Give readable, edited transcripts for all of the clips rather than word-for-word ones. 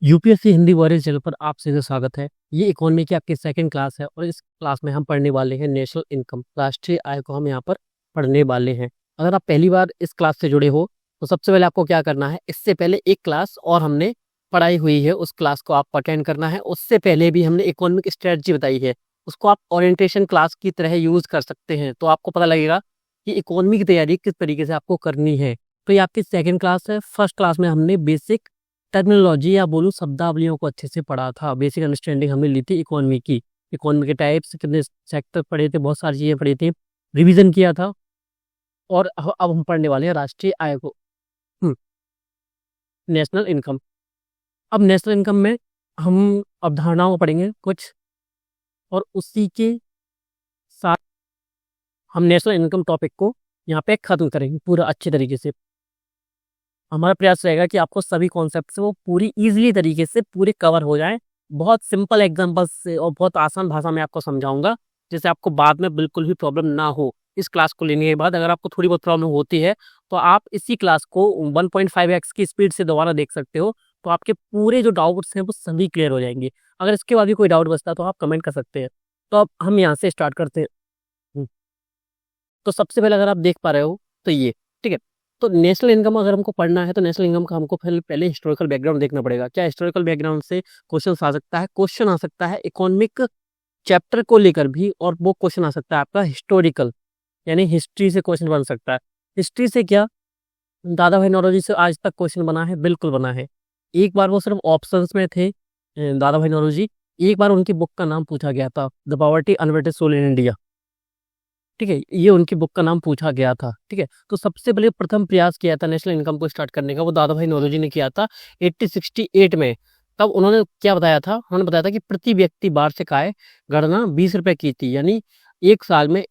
UPSC Hindi warrior channel पर आप सभी का स्वागत है। ये इकोनॉमी की आपकी सेकंड क्लास है और इस क्लास में हम पढ़ने वाले हैं नेशनल इनकम, राष्ट्रीय आय को हम यहाँ पर पढ़ने वाले हैं। अगर आप पहली बार इस क्लास से जुड़े हो तो सबसे पहले आपको क्या करना है, इससे पहले एक क्लास और हमने पढ़ाई हुई है, उस क्लास को आपको अटेंड करना है। उससे पहले भी हमने इकोनॉमिक स्ट्रेटजी बताई है, उसको आप ओरिएंटेशन क्लास की तरह यूज कर सकते हैं। तो आपको पता लगेगा कि इकोनॉमी की तैयारी किस तरीके से आपको करनी है। तो ये आपकी सेकेंड क्लास है। फर्स्ट क्लास में हमने बेसिक टर्मिनोलॉजी या बोलूँ शब्दावलियों को अच्छे से पढ़ा था, बेसिक अंडरस्टैंडिंग हमने ली थी इकोनॉमी की। इकोनॉमी के टाइप्स, कितने सेक्टर पढ़े थे, बहुत सारी चीज़ें पढ़ी थी, रिवीजन किया था। और अब हम पढ़ने वाले हैं राष्ट्रीय आय को, नेशनल इनकम। अब नेशनल इनकम में हम अवधारणाओं को पढ़ेंगे कुछ, और उसी के साथ हम नेशनल इनकम टॉपिक को यहाँ पे खत्म करेंगे पूरा अच्छे तरीके से। हमारा प्रयास रहेगा कि आपको सभी कॉन्सेप्ट वो पूरी इजीली तरीके से पूरे कवर हो जाएं। बहुत सिंपल एग्जांपल्स से और बहुत आसान भाषा में आपको समझाऊंगा, जिससे आपको बाद में बिल्कुल भी प्रॉब्लम ना हो। इस क्लास को लेने के बाद अगर आपको थोड़ी बहुत प्रॉब्लम होती है तो आप इसी क्लास को 1.5x की स्पीड से दोबारा देख सकते हो, तो आपके पूरे जो डाउट्स हैं वो सभी क्लियर हो जाएंगे। अगर इसके बाद भी कोई डाउट बचता है तो आप कमेंट कर सकते हैं। तो अब हम यहाँ से स्टार्ट करते हैं। तो सबसे पहले अगर आप देख पा रहे हो तो ये ठीक है। तो नेशनल इनकम अगर हमको पढ़ना है तो नेशनल इनकम का हमको पहले हिस्टोरिकल बैकग्राउंड देखना पड़ेगा। क्या हिस्टोरिकल बैकग्राउंड से क्वेश्चन आ सकता है? क्वेश्चन आ सकता है इकोनॉमिक चैप्टर को लेकर भी, और वो क्वेश्चन आ सकता है आपका हिस्टोरिकल, यानी हिस्ट्री से क्वेश्चन बन सकता है। हिस्ट्री से क्या दादा भाई नौरोजी से आज तक क्वेश्चन बना है? बिल्कुल बना है। एक बार वो सिर्फ ऑप्शंस में थे, दादा भाई नौरोजी। एक बार उनकी बुक का नाम पूछा गया था, द पॉवर्टी अनवेटेड सोल इन इंडिया। ठीक है, ये उनकी बुक का नाम पूछा गया था। ठीक है, तो सबसे पहले प्रथम प्रयास किया था नेशनल इनकम को स्टार्ट करने का, वो दादा भाई नौरोजी ने किया था 1868 में। तब उन्होंने क्या बताया था? उन्होंने बताया था कि प्रति व्यक्ति वार्षिक आय गणना 20 रुपए की थी, यानी एक साल में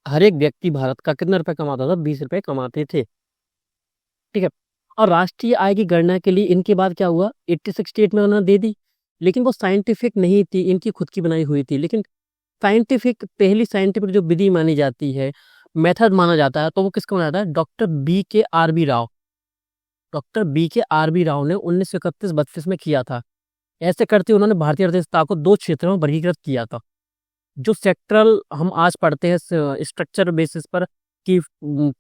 हर एक व्यक्ति भारत का कितना रुपए कमाता था? 20 रुपए कमाते थे। ठीक है, और राष्ट्रीय आय की गणना के लिए इनके बाद क्या हुआ? 1868 में उन्होंने दे दी, लेकिन वो साइंटिफिक नहीं थी, इनकी खुद की बनाई हुई थी। लेकिन साइंटिफिक, पहली साइंटिफिक जो विधि मानी जाती है, मेथड माना जाता है, तो वो किसका माना जाता है? Doctor B K R B Rao. Doctor B K R B Rao ने 1931-32 में किया था। ऐसे करते उन्होंने भारतीय अर्थव्यवस्था को दो क्षेत्रों में वर्गीकृत किया था। जो सेक्टरल हम आज पढ़ते हैं स्ट्रक्चर बेसिस पर, कि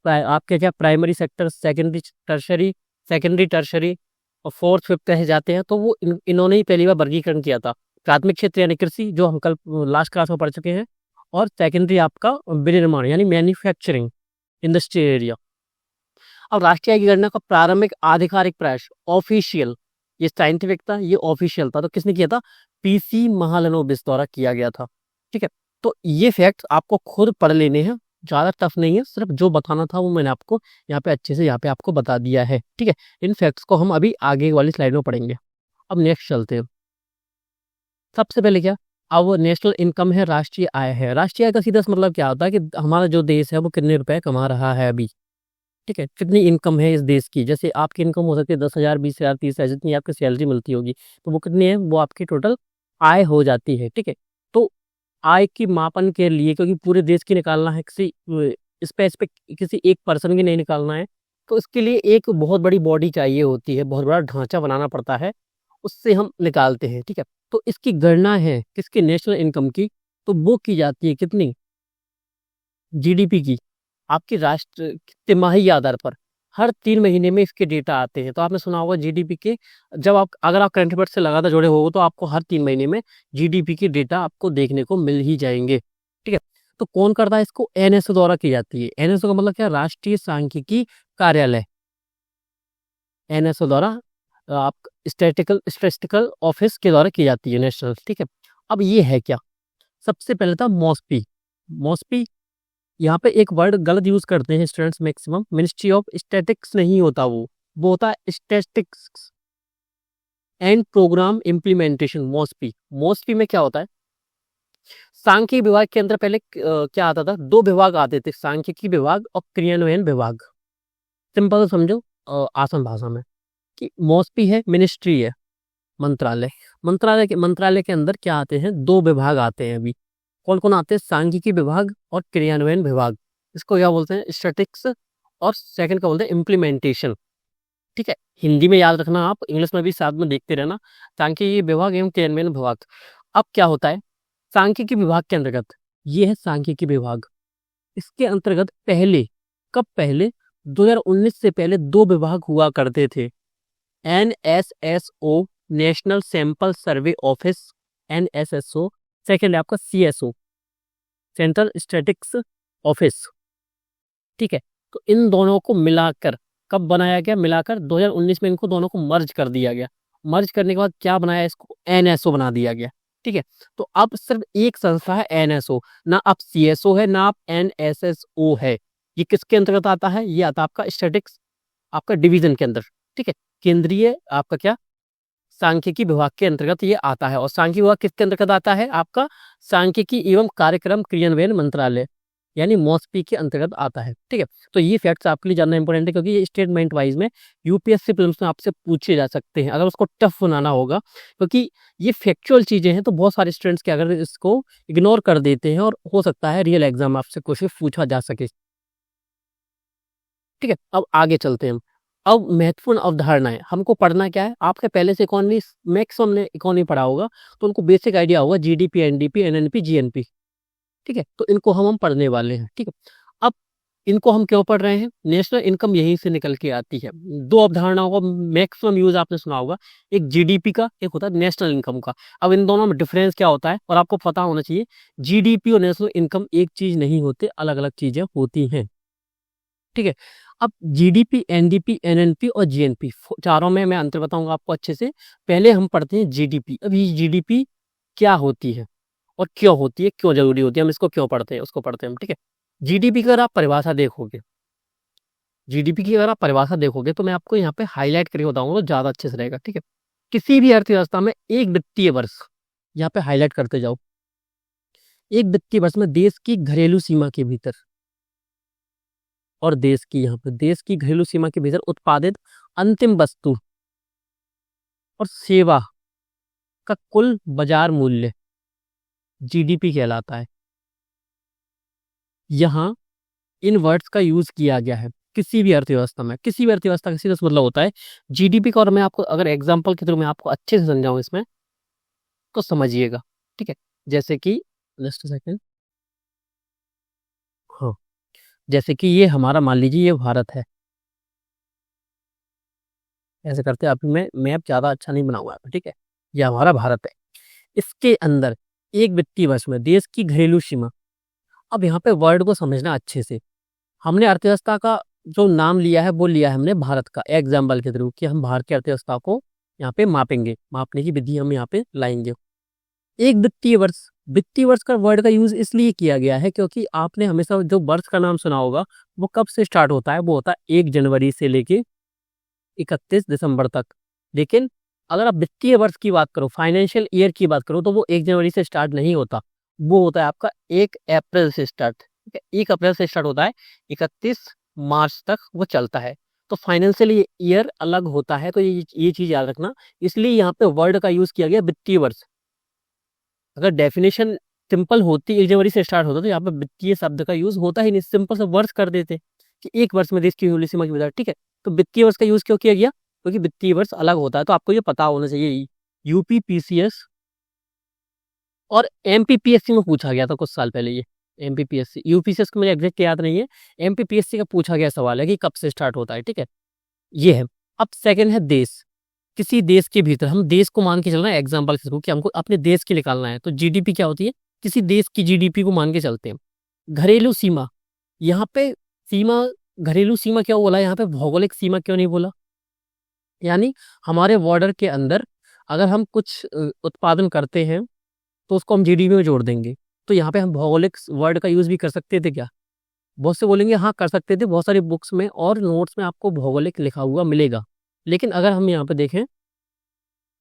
आपके क्या प्राइमरी सेक्टर, सेकेंडरी टर्शरी और फोर्थ फिफ्थ कहे जाते हैं, तो वो इन्होंने ही पहली बार वर्गीकरण किया था। प्राथमिक क्षेत्र यानी कृषि, जो हम कल लास्ट क्लास में पढ़ चुके हैं, और सेकेंडरी आपका विनिर्माण यानी मैन्युफैक्चरिंग इंडस्ट्री एरिया। अब राष्ट्रीय आय की गणना का प्रारंभिक आधिकारिक प्रयास ऑफिशियल, ये साइंटिफिक था, ये ऑफिशियल था, तो किसने किया था? पीसी महालनोबिस द्वारा किया गया था। ठीक है, तो ये फैक्ट आपको खुद पढ़ लेने हैं, ज़्यादा टफ नहीं है, सिर्फ जो बताना था वो मैंने आपको यहाँ पे अच्छे से यहाँ पे आपको बता दिया है। ठीक है, इन फैक्ट्स को हम अभी आगे वाली स्लाइड में पढ़ेंगे। अब नेक्स्ट चलते हैं। सबसे पहले क्या, अब नेशनल इनकम है, राष्ट्रीय आय है। राष्ट्रीय आय का सीधा सा मतलब क्या होता है कि हमारा जो देश है वो कितने रुपए कमा रहा है अभी। ठीक है, कितनी इनकम है इस देश की। जैसे आपकी इनकम हो सकती है 10,000, 20,000, 30,000, जितनी आपकी सैलरी मिलती होगी, तो वो कितनी है? वो आपकी टोटल आय हो जाती है। ठीक है, तो आय की मापन के लिए, क्योंकि पूरे देश की निकालना है, किसी स्पेसिफिक किसी एक पर्सन की नहीं निकालना है, तो इसके लिए एक बहुत बड़ी बॉडी चाहिए होती है, बहुत बड़ा ढांचा बनाना पड़ता है, उससे हम निकालते हैं। ठीक है, तो इसकी गणना है किसकी? नेशनल इनकम की। तो वो की जाती है कितनी? जीडीपी की, आपकी राष्ट्र तिमाही आधार पर। हर 3 महीने में इसके डेटा आते हैं। तो आपने सुना होगा जीडीपी के, जब आप अगर आप करंट अफेयर्स से लगातार जुड़े हो तो आपको हर 3 महीने में जीडीपी के डेटा आपको देखने को मिल ही जाएंगे। ठीक है, तो कौन करता है इसको? एनएसओ द्वारा की जाती है। एनएसओ का मतलब क्या? राष्ट्रीय सांख्यिकी कार्यालय। एनएसओ द्वारा आप स्टैटिस्टिकल ऑफिस के द्वारा की जाती है, नेशनल। ठीक है, अब ये है क्या? सबसे पहले था मॉस्पी। मॉस्पी, यहाँ पे एक वर्ड गलत यूज करते हैं students maximum. Ministry of statics नहीं होता, वो होता है स्टैटिस्टिक्स एंड प्रोग्राम इम्प्लीमेंटेशन, मॉस्पी। मॉस्पी में क्या होता है? सांख्यिकी विभाग के अंदर पहले क्या आता था? दो विभाग आते थे, सांख्यिकी विभाग और क्रियान्वयन विभाग। सिंपल समझो, आसान भाषा में, कि मॉस्पी है, मिनिस्ट्री है, मंत्रालय। मंत्रालय के अंदर क्या आते हैं? दो विभाग आते हैं अभी। कौन कौन आते हैं? सांख्यिकी विभाग और क्रियान्वयन विभाग। इसको क्या बोलते हैं? स्टैटिक्स, और सेकंड का बोलते हैं इम्प्लीमेंटेशन। ठीक है, हिंदी में याद रखना, आप इंग्लिश में भी साथ में देखते रहना। सांख्यिकी विभाग एवं क्रियान्वयन विभाग। अब क्या होता है सांख्यिकी विभाग के अंतर्गत, ये है सांख्यिकी विभाग। इसके अंतर्गत पहले 2019 से पहले दो विभाग हुआ करते थे। NSSO national sample survey office, NSSO। Second है आपका CSO सेंट्रल स्टैटिस्टिक्स ऑफिस। ठीक है, तो इन दोनों को मिलाकर कब बनाया गया, मिलाकर 2019 में इनको दोनों को मर्ज कर दिया गया। मर्ज करने के बाद क्या बनाया, इसको NSO बना दिया गया। ठीक है, तो अब सिर्फ एक संस्था है NSO, ना अब CSO है ना अब NSSO है। ये किसके अंतर्गत आता है, ये आता है आपका स्टैटिक्स आपका डिवीजन के अंदर। ठीक है, केंद्रीय आपका क्या सांख्यिकी विभाग के अंतर्गत ये आता है। और सांख्यिकी विभाग किसके अंतर्गत आता है, आपका सांख्यिकी एवं कार्यक्रम क्रियान्वयन मंत्रालय यानी मॉस्पी के अंतर्गत आता है। ठीक है, तो ये फैक्ट्स आपके लिए जानना इंपॉर्टेंट है, क्योंकि ये स्टेटमेंट वाइज में UPSC प्रीलिम्स में आपसे पूछे जा सकते हैं अगर उसको टफ बनाना होगा, क्योंकि ये फैक्चुअल चीजें हैं। तो बहुत सारे स्टूडेंट्स के अगर इसको इग्नोर कर देते हैं और हो सकता है रियल एग्जाम आपसे क्वेश्चन पूछा जा सके। ठीक है, अब आगे चलते हैं हम। अब महत्वपूर्ण अवधारणाएं हमको पढ़ना क्या है, आपके पहले से इकोनॉमी मैक्सिमम ने इकोनॉमी पढ़ा होगा, तो उनको बेसिक आइडिया होगा GDP, NDP, NNP, GNP। ठीक है, तो इनको हम पढ़ने वाले हैं। ठीक है, अब इनको हम क्यों पढ़ रहे हैं, नेशनल इनकम यहीं से निकल के आती है। दो अवधारणाओं का मैक्सिमम यूज आपने सुना होगा, एक GDP का, एक होता है नेशनल इनकम का। अब इन दोनों में डिफरेंस क्या होता है और आपको पता होना चाहिए, GDP और नेशनल इनकम एक चीज नहीं होते, अलग अलग चीजें होती हैं। ठीक है, अब GDP, NDP, NNP और GNP चारों में मैं अंतर बताऊंगा आपको अच्छे से। पहले हम पढ़ते हैं GDP। अब ये GDP क्या होती है और क्यों होती है, क्यों जरूरी होती है, हम इसको क्यों पढ़ते हैं उसको पढ़ते हैं हम। ठीक है, GDP की अगर आप परिभाषा देखोगे, GDP की अगर आप परिभाषा देखोगे तो मैं आपको यहाँ पे हाईलाइट करके बताऊंगा तो ज्यादा अच्छे से रहेगा। ठीक है, किसी भी अर्थव्यवस्था में एक वित्तीय वर्ष, यहाँ पे हाईलाइट करते जाओ, एक वित्तीय वर्ष में देश की घरेलू सीमा के भीतर और देश की, यहाँ पे देश की घरेलू सीमा के भीतर उत्पादित अंतिम वस्तु और सेवा का कुल बाजार मूल्य GDP कहलाता है। यहाँ इन वर्ड्स का यूज किया गया है किसी भी अर्थव्यवस्था में। किसी भी अर्थव्यवस्था का सीधा मतलब होता है GDP का। और मैं आपको अगर एग्जांपल के थ्रू मैं आपको अच्छे से समझाऊं इसमें तो समझिएगा। ठीक है, जैसे कि जस्ट सेकंड, हाँ, जैसे कि ये हमारा मान लीजिए ये भारत है, ऐसे करते हैं। अभी मैं मैप ज्यादा अच्छा नहीं बनाऊंगा। ठीक है, ये हमारा भारत है, इसके अंदर एक वित्तीय वर्ष में देश की घरेलू सीमा। अब यहाँ पे वर्ड को समझना अच्छे से, हमने अर्थव्यवस्था का जो नाम लिया है वो लिया है हमने भारत का एग्जाम्पल के थ्रू, कि हम भारत की अर्थव्यवस्था को यहाँ पे मापेंगे, मापने की विधि हम यहाँ पे लाएंगे। एक वित्तीय वर्ष का वर्ड का यूज इसलिए किया गया है क्योंकि आपने हमेशा जो वर्ष का नाम सुना होगा वो कब से स्टार्ट होता है, वो होता है 1 जनवरी से लेके 31 दिसंबर तक। लेकिन अगर आप वित्तीय वर्ष की बात करो, फाइनेंशियल ईयर की बात करो, तो वो 1 जनवरी से स्टार्ट नहीं होता, वो होता है आपका 1 अप्रैल से स्टार्ट। ठीक है, 1 अप्रैल से स्टार्ट होता है, 31 मार्च तक वो चलता है। तो फाइनेंशियल ईयर अलग होता है, तो ये चीज याद रखना। इसलिए यहाँ पे वर्ड का यूज किया गया वित्तीय वर्ष। अगर डेफिनेशन सिंपल होती 1 जनवरी से स्टार्ट होता तो यहाँ पे वित्तीय शब्द का यूज होता ही नहीं, सिंपल से वर्ष कर देते कि एक वर्ष में देश की घरेलू सीमा की वजह। ठीक है, तो वित्तीय वर्ष का यूज क्यों किया गया, क्योंकि वित्तीय वर्ष अलग होता है। तो आपको ये पता होना चाहिए। UPPCS और MPPSC में पूछा गया था कुछ साल पहले ये। MPPSC UPCS को मुझे एग्जैक्ट याद नहीं है, MPPSC का पूछा गया सवाल है कि कब से स्टार्ट होता है। ठीक है, ये है। अब सेकंड है देश। किसी देश के भीतर हम देश को मान के चल रहे हैं एग्जाम्पल के थ्रू कि हमको अपने देश की निकालना है, तो GDP क्या होती है, किसी देश की GDP को मान के चलते हैं। घरेलू सीमा, यहाँ पे सीमा, घरेलू सीमा क्यों बोला यहाँ पे, भौगोलिक सीमा क्यों नहीं बोला, यानी हमारे बॉर्डर के अंदर अगर हम कुछ उत्पादन करते हैं तो उसको हम GDP में जोड़ देंगे। तो यहाँ पे हम भौगोलिक वर्ड का यूज भी कर सकते थे क्या, बहुत से बोलेंगे हाँ कर सकते थे, बहुत सारी बुक्स में और नोट्स में आपको भौगोलिक लिखा हुआ मिलेगा। लेकिन अगर हम यहाँ पे देखें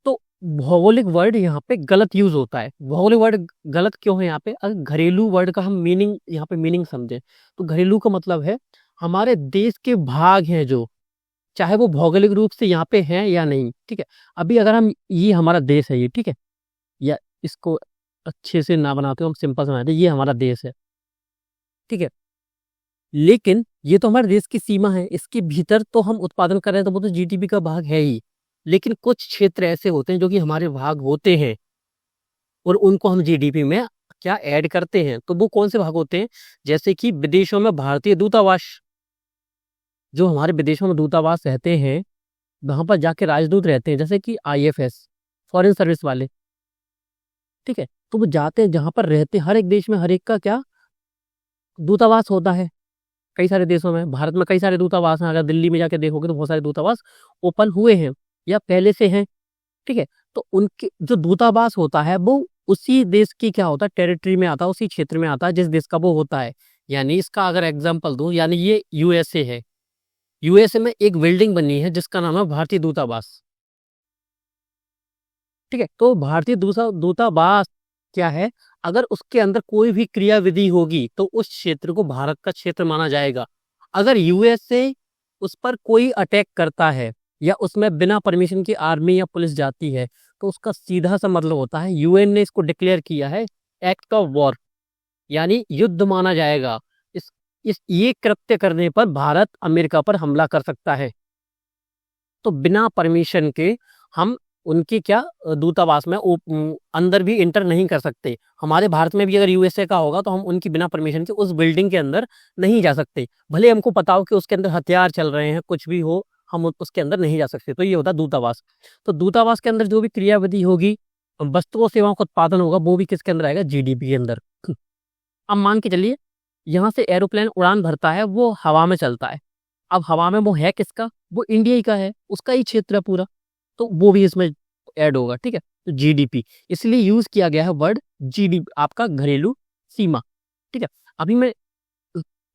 तो भौगोलिक वर्ड यहाँ पे गलत यूज होता है। भौगोलिक वर्ड गलत क्यों है यहाँ पे, अगर घरेलू वर्ड का हम मीनिंग यहाँ पे मीनिंग समझें तो घरेलू का मतलब है हमारे देश के भाग हैं जो, चाहे वो भौगोलिक रूप से यहाँ पे हैं या नहीं। ठीक है, अभी अगर हम, ये हमारा देश है ये, ठीक है, या इसको अच्छे से ना बनाते हो हम सिंपल से बनाते हैं, ये हमारा देश है। ठीक है, लेकिन ये तो हमारे देश की सीमा है, इसके भीतर तो हम उत्पादन कर रहे हैं, तो वो तो जीडीपी का भाग है ही। लेकिन कुछ क्षेत्र ऐसे होते हैं जो कि हमारे भाग होते हैं और उनको हम जीडीपी में क्या ऐड करते हैं। तो वो कौन से भाग होते हैं? जैसे कि विदेशों में भारतीय दूतावास, जो हमारे विदेशों में दूतावास रहते हैं, वहां पर जाके राजदूत रहते हैं, जैसे कि आईएफएस, फॉरेन सर्विस वाले, ठीक है। तो वो जाते हैं जहां पर रहते, हर एक देश में हर एक का क्या दूतावास होता है। कई सारे देशों में, भारत में कई सारे दूतावास हैं। अगर दिल्ली में जाके देखोगे तो बहुत सारे दूतावास ओपन हुए हैं या पहले से हैं, ठीक है। तो उनके जो दूतावास होता है वो उसी देश की क्या होता है, टेरिटरी में आता है, उसी क्षेत्र में आता है जिस देश का वो होता है। यानी इसका अगर एग्जाम्पल दूं, यानी ये यूएसए है, यूएसए में एक बिल्डिंग बनी है जिसका नाम है भारतीय दूतावास, ठीक है। तो भारतीय दूतावास क्या है, अगर उसके अंदर कोई भी क्रियाविधि होगी तो उस क्षेत्र को भारत का क्षेत्र माना जाएगा। अगर यूएसए उस पर कोई अटैक करता है या उसमें बिना परमिशन की आर्मी या पुलिस जाती है, तो उसका सीधा सा मतलब होता है, यूएन ने इसको डिक्लेयर किया है एक्ट ऑफ वॉर, यानी युद्ध माना जाएगा। इस ये कृत्य करने पर भारत अमेरिका पर हमला कर सकता है। तो बिना परमिशन के हम उनकी क्या दूतावास में अंदर भी इंटर नहीं कर सकते। हमारे भारत में भी अगर यूएसए का होगा तो हम उनकी बिना परमिशन के उस बिल्डिंग के अंदर नहीं जा सकते, भले हमको पता हो कि उसके अंदर हथियार चल रहे हैं, कुछ भी हो, हम उसके अंदर नहीं जा सकते। तो ये होता है दूतावास। तो दूतावास के अंदर जो भी क्रियाविधि होगी, वस्तुओं और सेवाओं का उत्पादन होगा, वो भी किसके अंदर आएगा, जीडीपी के अंदर। अब मान के चलिए यहाँ से एरोप्लेन उड़ान भरता है, वो हवा में चलता है। अब हवा में वो है किसका, वो इंडिया ही का है, उसका ही क्षेत्र है पूरा, तो वो भी इसमें ऐड होगा, ठीक है। तो जीडीपी इसलिए यूज किया गया है वर्ड जीडीपी, आपका घरेलू सीमा, ठीक है। अभी मैं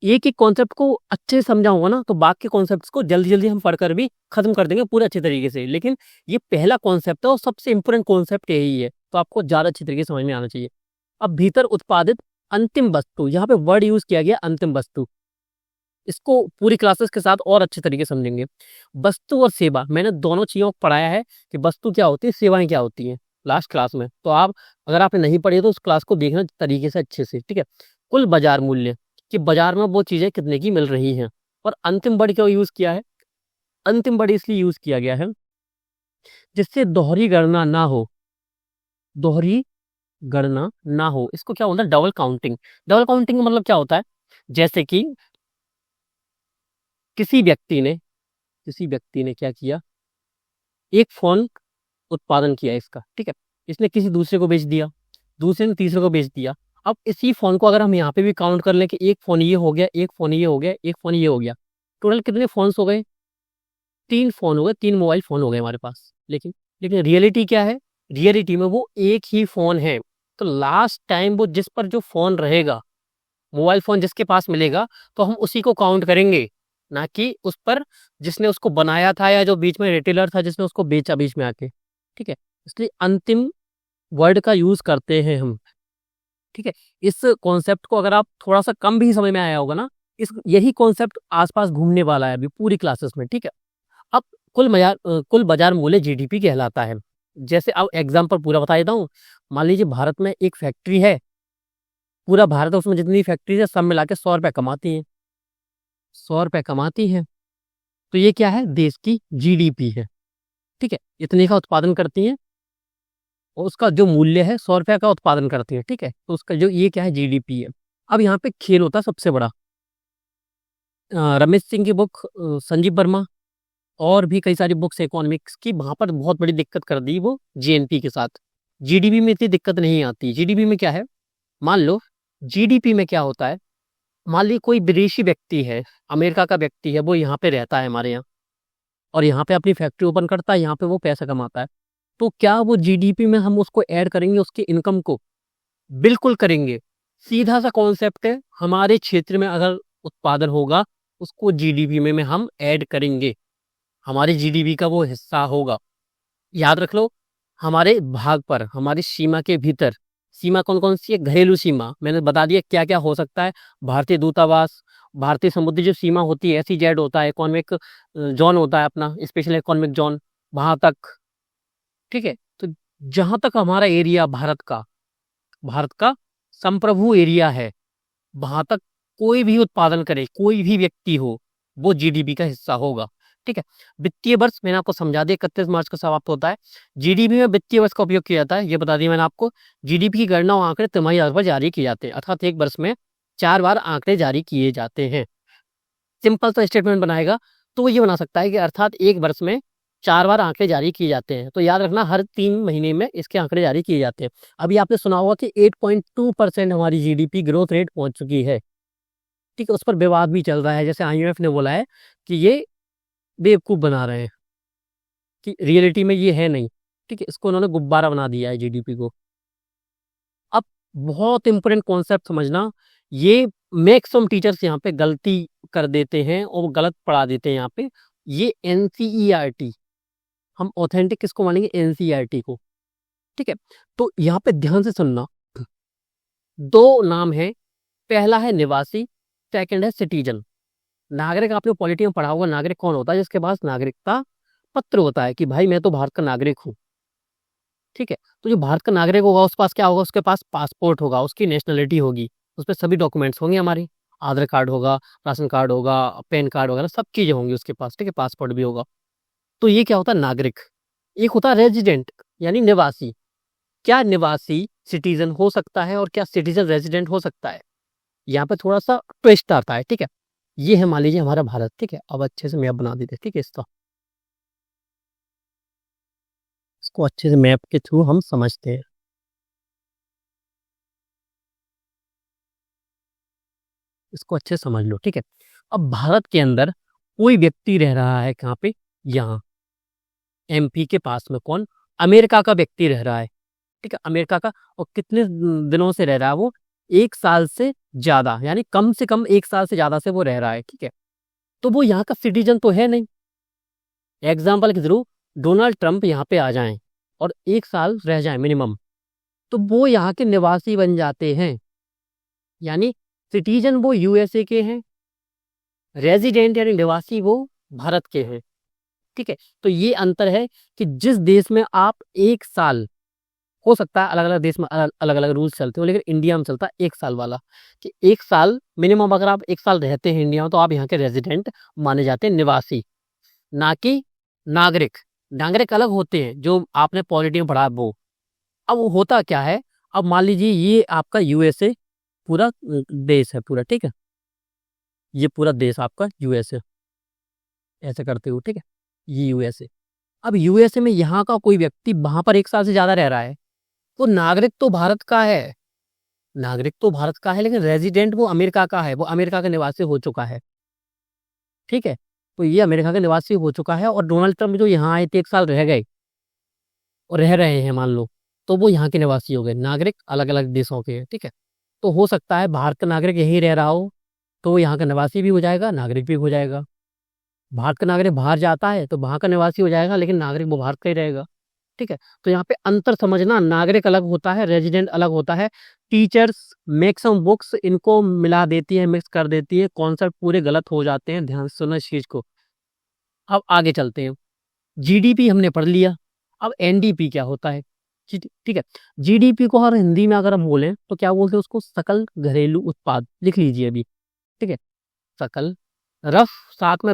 एक एक कॉन्सेप्ट को अच्छे से समझाऊंगा ना, तो बाकी कॉन्सेप्ट्स को जल्दी जल्दी हम पढ़कर भी खत्म कर देंगे पूरे अच्छे तरीके से। लेकिन ये पहला कॉन्सेप्ट है और सबसे इंपोर्टेंट कॉन्सेप्ट यही है, तो आपको ज्यादा अच्छी तरीके से समझ में आना चाहिए। अब भीतर उत्पादित अंतिम वस्तु, यहाँ पे वर्ड यूज किया गया अंतिम वस्तु, इसको पूरी क्लासेस के साथ और अच्छे तरीके से समझेंगे। वस्तु और सेवा, मैंने दोनों चीजों को पढ़ाया है कि वस्तु क्या होती है, सेवाएं क्या होती हैं, लास्ट क्लास में। तो आप अगर आपने नहीं पढ़ी है तो उस क्लास को देखना तरीके से अच्छे से, ठीक है। कुल बाजार मूल्य, कि बाजार में वो चीजें कितने की मिल रही हैं। और अंतिम वर्ड क्यों यूज किया है, अंतिम वर्ड इसलिए यूज किया गया है जिससे दोहरी गणना ना हो, दोहरी गणना ना हो। इसको क्या होता है, डबल काउंटिंग। डबल काउंटिंग का मतलब क्या होता है, जैसे कि किसी व्यक्ति ने क्या किया, एक फोन उत्पादन किया इसका, ठीक है। इसने किसी दूसरे को बेच दिया, दूसरे ने तीसरे को बेच दिया। अब इसी फोन को अगर हम यहाँ पे भी काउंट कर लें कि एक फोन ये हो गया, एक फोन ये हो गया, एक फोन ये हो गया, टोटल कितने फोन्स हो गए, 3 फोन हो गए, 3 मोबाइल फोन हो गए हमारे पास। लेकिन लेकिन रियलिटी क्या है, रियलिटी में वो एक ही फोन है। तो लास्ट टाइम वो जिस पर जो फोन रहेगा, मोबाइल फोन जिसके पास मिलेगा, तो हम उसी को काउंट करेंगे, ना कि उस पर जिसने उसको बनाया था या जो बीच में रिटेलर था जिसने उसको बेचा बीच में आके, ठीक है। इसलिए अंतिम वर्ड का यूज करते हैं हम, ठीक है। इस कॉन्सेप्ट को अगर आप थोड़ा सा कम भी समझ में आया होगा ना, इस यही कॉन्सेप्ट आसपास घूमने वाला है अभी पूरी क्लासेस में, ठीक है। अब कुल बाजार मूल्य जीडीपी कहलाता है। जैसे अब एग्जाम्पल पूरा बता देता हूँ। मान लीजिए भारत में एक फैक्ट्री है, पूरा भारत, उसमें जितनी फैक्ट्री है सब मिला के 100 रुपये कमाती हैं, 100 रुपये कमाती हैं। तो ये क्या है, देश की जीडीपी है, ठीक है। इतने का उत्पादन करती हैं और उसका जो मूल्य है 100 रुपये का उत्पादन करती है, ठीक है। तो उसका जो ये क्या है, जीडीपी है। अब यहाँ पे खेल होता है सबसे बड़ा। रमेश सिंह की बुक, संजीव वर्मा और भी कई सारी बुक्स इकोनॉमिक्स की, वहां पर बहुत बड़ी दिक्कत कर दी वो जीएनपी के साथ। जीडीपी में इतनी दिक्कत नहीं आती। जीडीपी में क्या है, मान लो जीडीपी में क्या होता है, मान ली कोई विदेशी व्यक्ति है, अमेरिका का व्यक्ति है, वो यहाँ पे रहता है हमारे यहाँ, और यहाँ पे अपनी फैक्ट्री ओपन करता है, यहाँ पे वो पैसा कमाता है। तो क्या वो जीडीपी में हम उसको ऐड करेंगे, उसके इनकम को? बिल्कुल करेंगे। सीधा सा कॉन्सेप्ट है, हमारे क्षेत्र में अगर उत्पादन होगा उसको जीडीपी में हम ऐड करेंगे, हमारे जीडीपी का वो हिस्सा होगा। याद रख लो, हमारे भाग पर, हमारी सीमा के भीतर, सीमा कौन कौन सी है, घरेलू सीमा मैंने बता दिया क्या क्या हो सकता है, भारतीय दूतावास, भारतीय समुद्री जो सीमा होती है, SEZ होता है, इकोनॉमिक जोन होता है अपना, स्पेशल इकोनॉमिक जोन, वहां तक, ठीक है। तो जहां तक हमारा एरिया भारत का संप्रभु एरिया है, वहां तक कोई भी उत्पादन करे, कोई भी व्यक्ति हो, वो जीडीपी का हिस्सा होगा। ठीक है, वित्तीय वर्ष मैंने आपको समझा दिया 31 मार्च को समाप्त होता है। जीडीपी में वित्तीय वर्ष का उपयोग किया जाता है, ये बता दिया मैंने आपको। जीडीपी की गणना और आंकड़े तिमाही आधार पर जारी किए जाते हैं, अर्थात एक वर्ष में 4 बार आंकड़े जारी किए जाते हैं। सिंपल सा स्टेटमेंट बनाएगा तो वो ये बना सकता है कि अर्थात एक वर्ष में 4 बार आंकड़े जारी किए जाते हैं। तो याद रखना, हर 3 महीने में इसके आंकड़े जारी किए जाते हैं। अभी आपने सुना होगा कि 8.2% हमारी जीडीपी ग्रोथ रेट पहुंच चुकी है। ठीक है, उस पर विवाद भी चल रहा है, जैसे आईएमएफ ने बोला है कि ये बेवकूफ़ बना रहे हैं, कि रियलिटी में ये है नहीं। ठीक है, इसको उन्होंने गुब्बारा बना दिया है जीडीपी को। अब बहुत इंपॉर्टेंट कॉन्सेप्ट समझना, ये मैक्सिमम टीचर्स यहाँ पे गलती कर देते हैं और गलत पढ़ा देते हैं यहाँ पे। ये एनसीईआरटी, हम ऑथेंटिक किसको मानेंगे? एनसीईआरटी को। ठीक है, तो यहाँ पे ध्यान से सुनना, 2 नाम है, पहला है निवासी, सेकंड है सिटीजन। नागरिक आपने पॉलिटी में पढ़ा होगा, नागरिक कौन होता है? जिसके पास नागरिकता पत्र होता है कि भाई मैं तो भारत का नागरिक हूँ। ठीक है, तो जो भारत का नागरिक होगा उसके पास क्या होगा? उसके पास पासपोर्ट होगा, उसकी नेशनलिटी होगी, उस पर सभी डॉक्यूमेंट्स होंगे हमारे, आधार कार्ड होगा, राशन कार्ड होगा, पैन कार्ड वगैरह सब चीज़ें होंगी उसके पास। ठीक है, पासपोर्ट भी होगा। तो ये क्या होता है? नागरिक। एक होता है रेजिडेंट, यानी निवासी। क्या निवासी सिटीजन हो सकता है और क्या सिटीजन रेजिडेंट हो सकता है? यहाँ पे थोड़ा सा ट्विस्ट आता है। ठीक है, ये है मान लीजिए हमारा भारत। ठीक है, अब अच्छे से मैप बना देते हैं। ठीक है, इसको अच्छे से मैप के थ्रू हम समझते हैं। इसको अच्छे से समझ लो। ठीक है, अब भारत के अंदर कोई व्यक्ति रह रहा है कहाँ पे? यहाँ एमपी के पास में। कौन? अमेरिका का व्यक्ति रह रहा है। ठीक है, अमेरिका का। और कितने दिनों से रह रहा है वो? 1 साल से ज्यादा, यानी कम से कम 1 साल से ज्यादा से वो रह रहा है। ठीक है, तो वो यहाँ का सिटीजन तो है नहीं। एग्जाम्पल के थ्रू डोनाल्ड ट्रंप यहाँ पे आ जाएं और 1 साल रह जाएं मिनिमम, तो वो यहाँ के निवासी बन जाते हैं। यानी सिटीजन वो यूएसए के हैं, रेजिडेंट यानी निवासी वो भारत के हैं। ठीक है, तो ये अंतर है कि जिस देश में आप 1 साल, हो सकता है अलग अलग देश में अलग अलग रूल्स चलते हो, लेकिन इंडिया में चलता है 1 साल वाला, कि 1 साल मिनिमम अगर आप 1 साल रहते हैं इंडिया में तो आप यहाँ के रेजिडेंट माने जाते हैं, निवासी, ना कि नागरिक। नागरिक अलग होते हैं जो आपने पॉलिटी में पढ़ा वो। अब वो होता क्या है, अब मान लीजिए ये आपका यूएसए पूरा देश है पूरा। ठीक है, ये पूरा देश आपका यूएसए, ऐसे करते हो। ठीक है, ये यूएसए। अब यूएसए में यहाँ का कोई व्यक्ति वहां पर 1 साल से ज्यादा रह रहा है, तो नागरिक तो भारत का है, नागरिक तो भारत का है, लेकिन रेजिडेंट वो अमेरिका का है, वो अमेरिका का निवासी हो चुका है। ठीक है, तो ये अमेरिका का निवासी हो चुका है, और डोनाल्ड ट्रंप जो यहाँ आए थे 1 साल रह गए और रह रहे हैं मान लो, तो वो यहाँ के निवासी हो गए। नागरिक अलग अलग देशों के हैं। ठीक है, तो हो सकता है भारत का नागरिक यहीं रह रहा हो तो वो यहाँ का निवासी भी हो जाएगा, नागरिक भी हो जाएगा। भारत का नागरिक बाहर जाता है तो वहाँ का निवासी हो जाएगा, लेकिन नागरिक वो भारत का ही रहेगा। ठीक है, तो यहाँ पे अंतर समझना, नागरिक अलग होता है, रेजिडेंट अलग होता है। टीचर्स मैक्सिमम बुक्स इनको मिला देती है, मिक्स कर देती है, कॉन्सेप्ट पूरे गलत हो जाते हैं। ध्यान से सुनो इस चीज को। अब आगे चलते हैं। जीडीपी हमने पढ़ लिया, अब एनडीपी क्या होता है? ठीक है, जीडीपी को हर हिंदी में अगर हम बोलें तो क्या बोलते हैं उसको? सकल घरेलू उत्पाद। लिख लीजिए अभी। ठीक है, सकल, रफ साथ में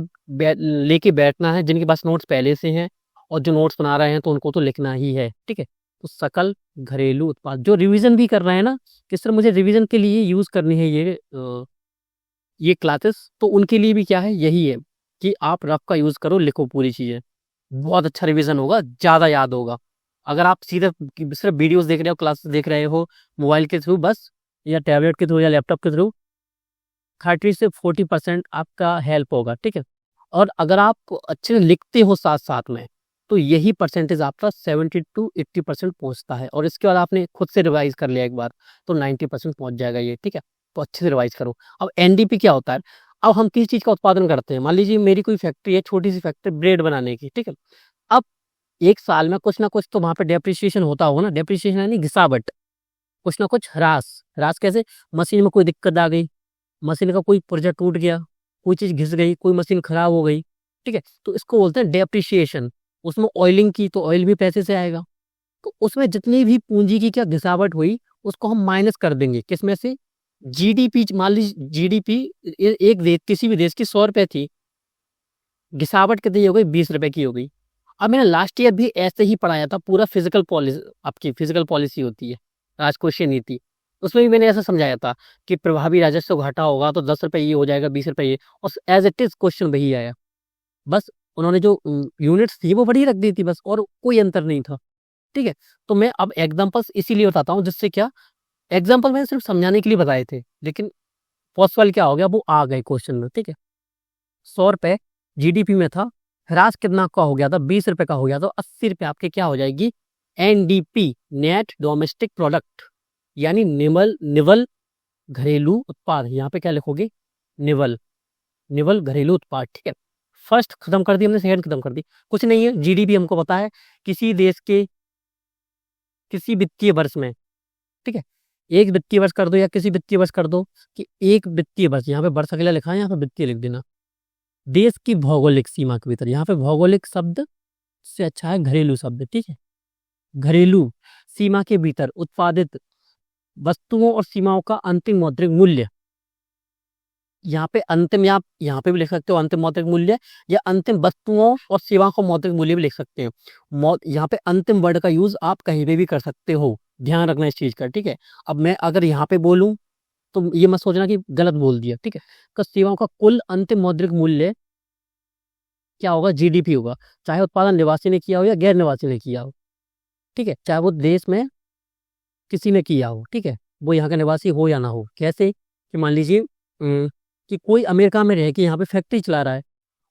लेके बैठना है, जिनके पास नोट्स पहले से हैं और जो नोट्स बना रहे हैं तो उनको तो लिखना ही है। ठीक है, तो सकल घरेलू उत्पाद, जो रिवीजन भी कर रहे हैं ना, किस तरह मुझे रिवीजन के लिए यूज करनी है ये क्लासेस, तो उनके लिए भी क्या है, यही है कि आप रफ का यूज करो, लिखो पूरी चीजें, बहुत अच्छा रिवीजन होगा, ज्यादा याद होगा। अगर आप सीधे सिर्फ वीडियोस देख रहे हो, क्लासेस देख रहे हो मोबाइल के थ्रू बस, या टैबलेट के थ्रू या लैपटॉप के थ्रू, 30 से 40% आपका हेल्प होगा। ठीक है, और अगर आप अच्छे से लिखते हो साथ साथ में, तो यही परसेंटेज आपका 70 to 80% पहुंचता है, और इसके बाद आपने खुद से रिवाइज कर लिया एक बार तो 90% पहुंच जाएगा ये। ठीक है, तो अच्छे से रिवाइज करो। अब एनडीपी क्या होता है? अब हम किस चीज का उत्पादन करते हैं? मान लीजिए मेरी कोई फैक्ट्री है, छोटी सी फैक्ट्री ब्रेड बनाने की। ठीक है, अब 1 साल में कुछ ना कुछ तो वहां पे डेप्रिसिएशन होता होगा ना। डेप्रिसिएशन यानी घिसावट, कुछ ना कुछ ह्रास। ह्रास कैसे? मशीन में कोई दिक्कत आ गई, मशीन का कोई पुर्जा टूट गया, कोई चीज घिस गई, कोई मशीन खराब हो गई। ठीक है, तो इसको बोलते हैं डेप्रिसिएशन। उसमें ऑयलिंग की तो ऑयल भी पैसे से आएगा, तो उसमें जितनी भी पूंजी की क्या घिसावट हुई उसको हम माइनस कर देंगे, किसमें से? जीडीपी मान लीजिए, जीडीपी एक देश, किसी भी देश की 100 रुपए थी, गिसावट कितनी हो गई, 20 रुपए की हो गई। अब मैंने लास्ट ईयर भी ऐसे ही पढ़ाया था, पूरा फिजिकल पॉलिसी, आपकी फिजिकल पॉलिसी होती है, राजकोषीय नीति, उसमें भी मैंने ऐसा समझाया था कि प्रभावी राजस्व घाटा होगा तो 10 रुपए ये हो जाएगा, 20 रुपए ये, और एज इट इज क्वेश्चन वही आया। बस उन्होंने जो यूनिट्स थी वो बढ़ी रख दी थी बस, और कोई अंतर नहीं था। ठीक है, तो मैं अब एग्जाम्पल्स इसीलिए बताता हूँ, जिससे क्या, एग्जाम्पल मैंने सिर्फ समझाने के लिए बताए थे, लेकिन पॉसिबल क्या हो गया, वो आ गए क्वेश्चन में। ठीक है, 100 रुपए जीडीपी में था, ह्रास कितना का हो गया था, 20 रुपए का हो गया, तो 80 रुपए आपके क्या हो जाएगी, एनडीपी, नेट डोमेस्टिक प्रोडक्ट, यानी निवल निवल घरेलू उत्पाद। यहाँ पे क्या लिखोगे, निवल निवल घरेलू उत्पाद। ठीक है, फर्स्ट खत्म कर दी हमने, सेकंड खत्म कर दी, कुछ नहीं है। जीडीपी हमको पता है, किसी देश के किसी वित्तीय वर्ष में, ठीक है, एक वित्तीय वर्ष कर दो या किसी वित्तीय वर्ष कर दो, कि एक वित्तीय वर्ष, यहाँ पे वर्ष अगला लिखा है, यहाँ पे वित्तीय लिख देना, देश की भौगोलिक सीमा के भीतर, यहाँ पे भौगोलिक शब्द से अच्छा है घरेलू शब्द। ठीक है, घरेलू सीमा के भीतर उत्पादित वस्तुओं और सेवाओं का अंतिम मौद्रिक मूल्य, यहाँ पे अंतिम, या यहाँ पे भी लिख सकते हो अंतिम मौद्रिक मूल्य, या अंतिम वस्तुओं और सेवाओं का मौद्रिक मूल्य भी लिख सकते हो। यहाँ पे अंतिम वर्ड का यूज आप कहीं पे भी कर सकते हो, ध्यान रखना इस चीज का। ठीक है, अब मैं अगर यहाँ पे बोलूं तो ये मत सोचना कि गलत बोल दिया। ठीक है, तो सेवाओं का कुल अंतिम मौद्रिक मूल्य क्या होगा, जीडीपी होगा, चाहे उत्पादन निवासी ने किया हो या गैर निवासी ने किया हो। ठीक है, चाहे वो देश में किसी ने किया हो, ठीक है, वो यहाँ का निवासी हो या ना हो। कैसे, कि मान लीजिए कि कोई अमेरिका में रह के यहाँ पे फैक्ट्री चला रहा है,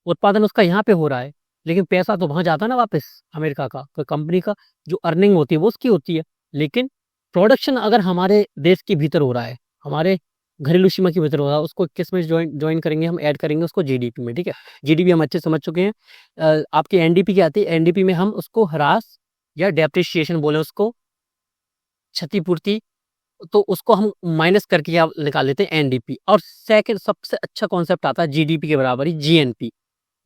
उत्पादन उसका यहाँ पे हो रहा है, लेकिन पैसा तो वहां जाता है ना वापस, अमेरिका का, कोई कंपनी का जो अर्निंग होती है वो उसकी होती है, लेकिन प्रोडक्शन अगर हमारे देश के भीतर हो रहा है, हमारे घरेलू सीमा के भीतर हो रहा है, उसको किस में ज्वाइन ज्वाइन करेंगे, हम ऐड करेंगे उसको जीडीपी में। ठीक है, जीडीपी हम अच्छे समझ चुके हैं। आपकी एनडीपी क्या आती है, एनडीपी में हम उसको ह्रास या डेप्रिसिएशन बोले उसको, क्षतिपूर्ति, तो उसको हम माइनस करके या निकाल लेते हैं एनडीपी। और सेकंड सबसे अच्छा कॉन्सेप्ट आता है जीडीपी के बराबर ही जीएनपी।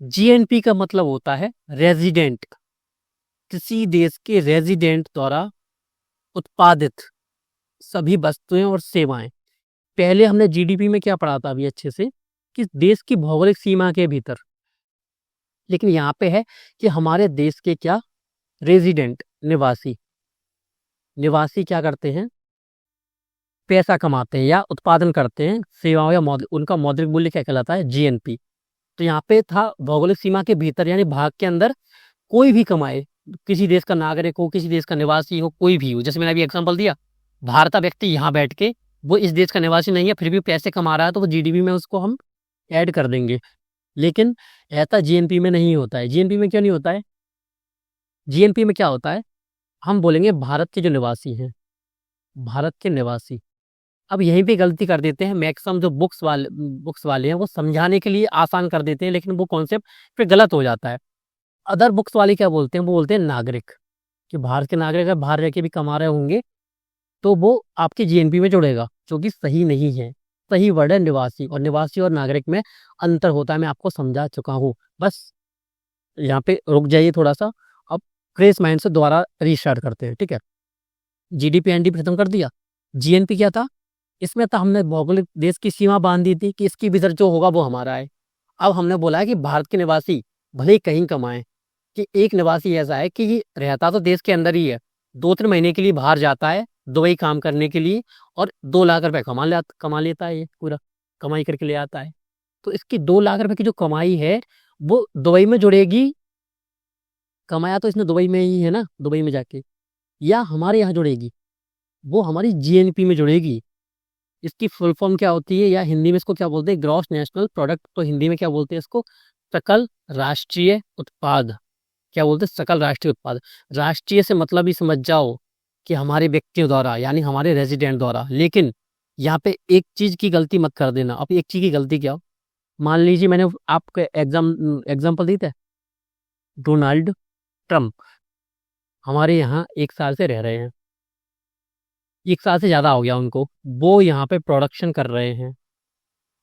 जीएनपी का मतलब होता है रेजिडेंट, किसी देश के रेजिडेंट द्वारा उत्पादित सभी वस्तुएं और सेवाएं। पहले हमने जीडीपी में क्या पढ़ा था अभी अच्छे से, कि देश की भौगोलिक सीमा के भीतर, लेकिन यहाँ पे है कि हमारे देश के क्या, रेजिडेंट, निवासी, निवासी क्या करते हैं, पैसा कमाते हैं या उत्पादन करते हैं सेवाओं या उनका मौद्रिक मूल्य क्या कहलाता है, जीएनपी। तो यहाँ पे था भौगोलिक सीमा के भीतर, यानी भाग के अंदर कोई भी कमाए, किसी देश का नागरिक हो, किसी देश का निवासी हो, कोई भी हो। जैसे मैंने अभी एग्जांपल दिया, भारत का व्यक्ति यहाँ बैठ के, वो इस देश का निवासी नहीं है, फिर भी पैसे कमा रहा है, तो वो जीडीपी में उसको हम ऐड कर देंगे। लेकिन ऐसा जीएनपी में नहीं होता है। जीएनपी में क्यों नहीं होता है, जीएनपी में क्या होता है, हम बोलेंगे भारत के जो निवासी हैं, भारत के निवासी। अब यहीं पे गलती कर देते हैं मैक्सिमम जो बुक्स वाले हैं, वो समझाने के लिए आसान कर देते हैं, लेकिन वो कॉन्सेप्ट फिर गलत हो जाता है। अदर बुक्स वाले क्या बोलते हैं, वो बोलते हैं नागरिक, कि भारत के नागरिक अगर बाहर रह के भी कमा रहे होंगे तो वो आपके जीएनपी में जुड़ेगा, जो कि सही नहीं है। सही वर्ड है निवासी, और निवासी और नागरिक में अंतर होता है, मैं आपको समझा चुका हूँ। बस यहाँ पे रुक जाइए थोड़ा सा, अब फ्रेश माइंड से दोबारा रीस्टार्ट करते हैं। ठीक है, जीडीपी एनडीपी खत्म कर दिया। जीएनपी क्या था, इसमें तो हमने भौगोलिक देश की सीमा बांध दी थी कि इसकी भीतर जो होगा वो हमारा है। अब हमने बोला है कि भारत के निवासी भले ही कहीं कमाएं, कि एक निवासी ऐसा है कि ये रहता तो देश के अंदर ही है, 2-3 महीने के लिए बाहर जाता है दुबई काम करने के लिए, और 2 लाख रुपए कमा लेता है, ये पूरा कमाई करके ले आता है। तो इसकी 2 लाख रुपए की जो कमाई है वो दुबई में जुड़ेगी, कमाया तो इसने दुबई में ही है ना, दुबई में जाके, या हमारे यहाँ जुड़ेगी, वो हमारी जीएनपी में जुड़ेगी। इसकी फुल फॉर्म क्या होती है, या हिंदी में इसको क्या बोलते हैं, ग्रॉस नेशनल प्रोडक्ट, तो हिंदी में क्या बोलते हैं इसको, सकल राष्ट्रीय उत्पाद। क्या बोलते हैं, सकल राष्ट्रीय उत्पाद। राष्ट्रीय से मतलब ही समझ जाओ कि हमारे व्यक्तियों द्वारा, यानी हमारे रेजिडेंट द्वारा। लेकिन यहाँ पे एक चीज की गलती मत कर देना। अब एक चीज की गलती क्या हो, मान लीजिए मैंने आपको एग्जाम्पल दी था, डोनाल्ड ट्रम्प हमारे यहाँ 1 साल से रह रहे हैं, 1 साल से ज़्यादा हो गया उनको, वो यहाँ पे प्रोडक्शन कर रहे हैं,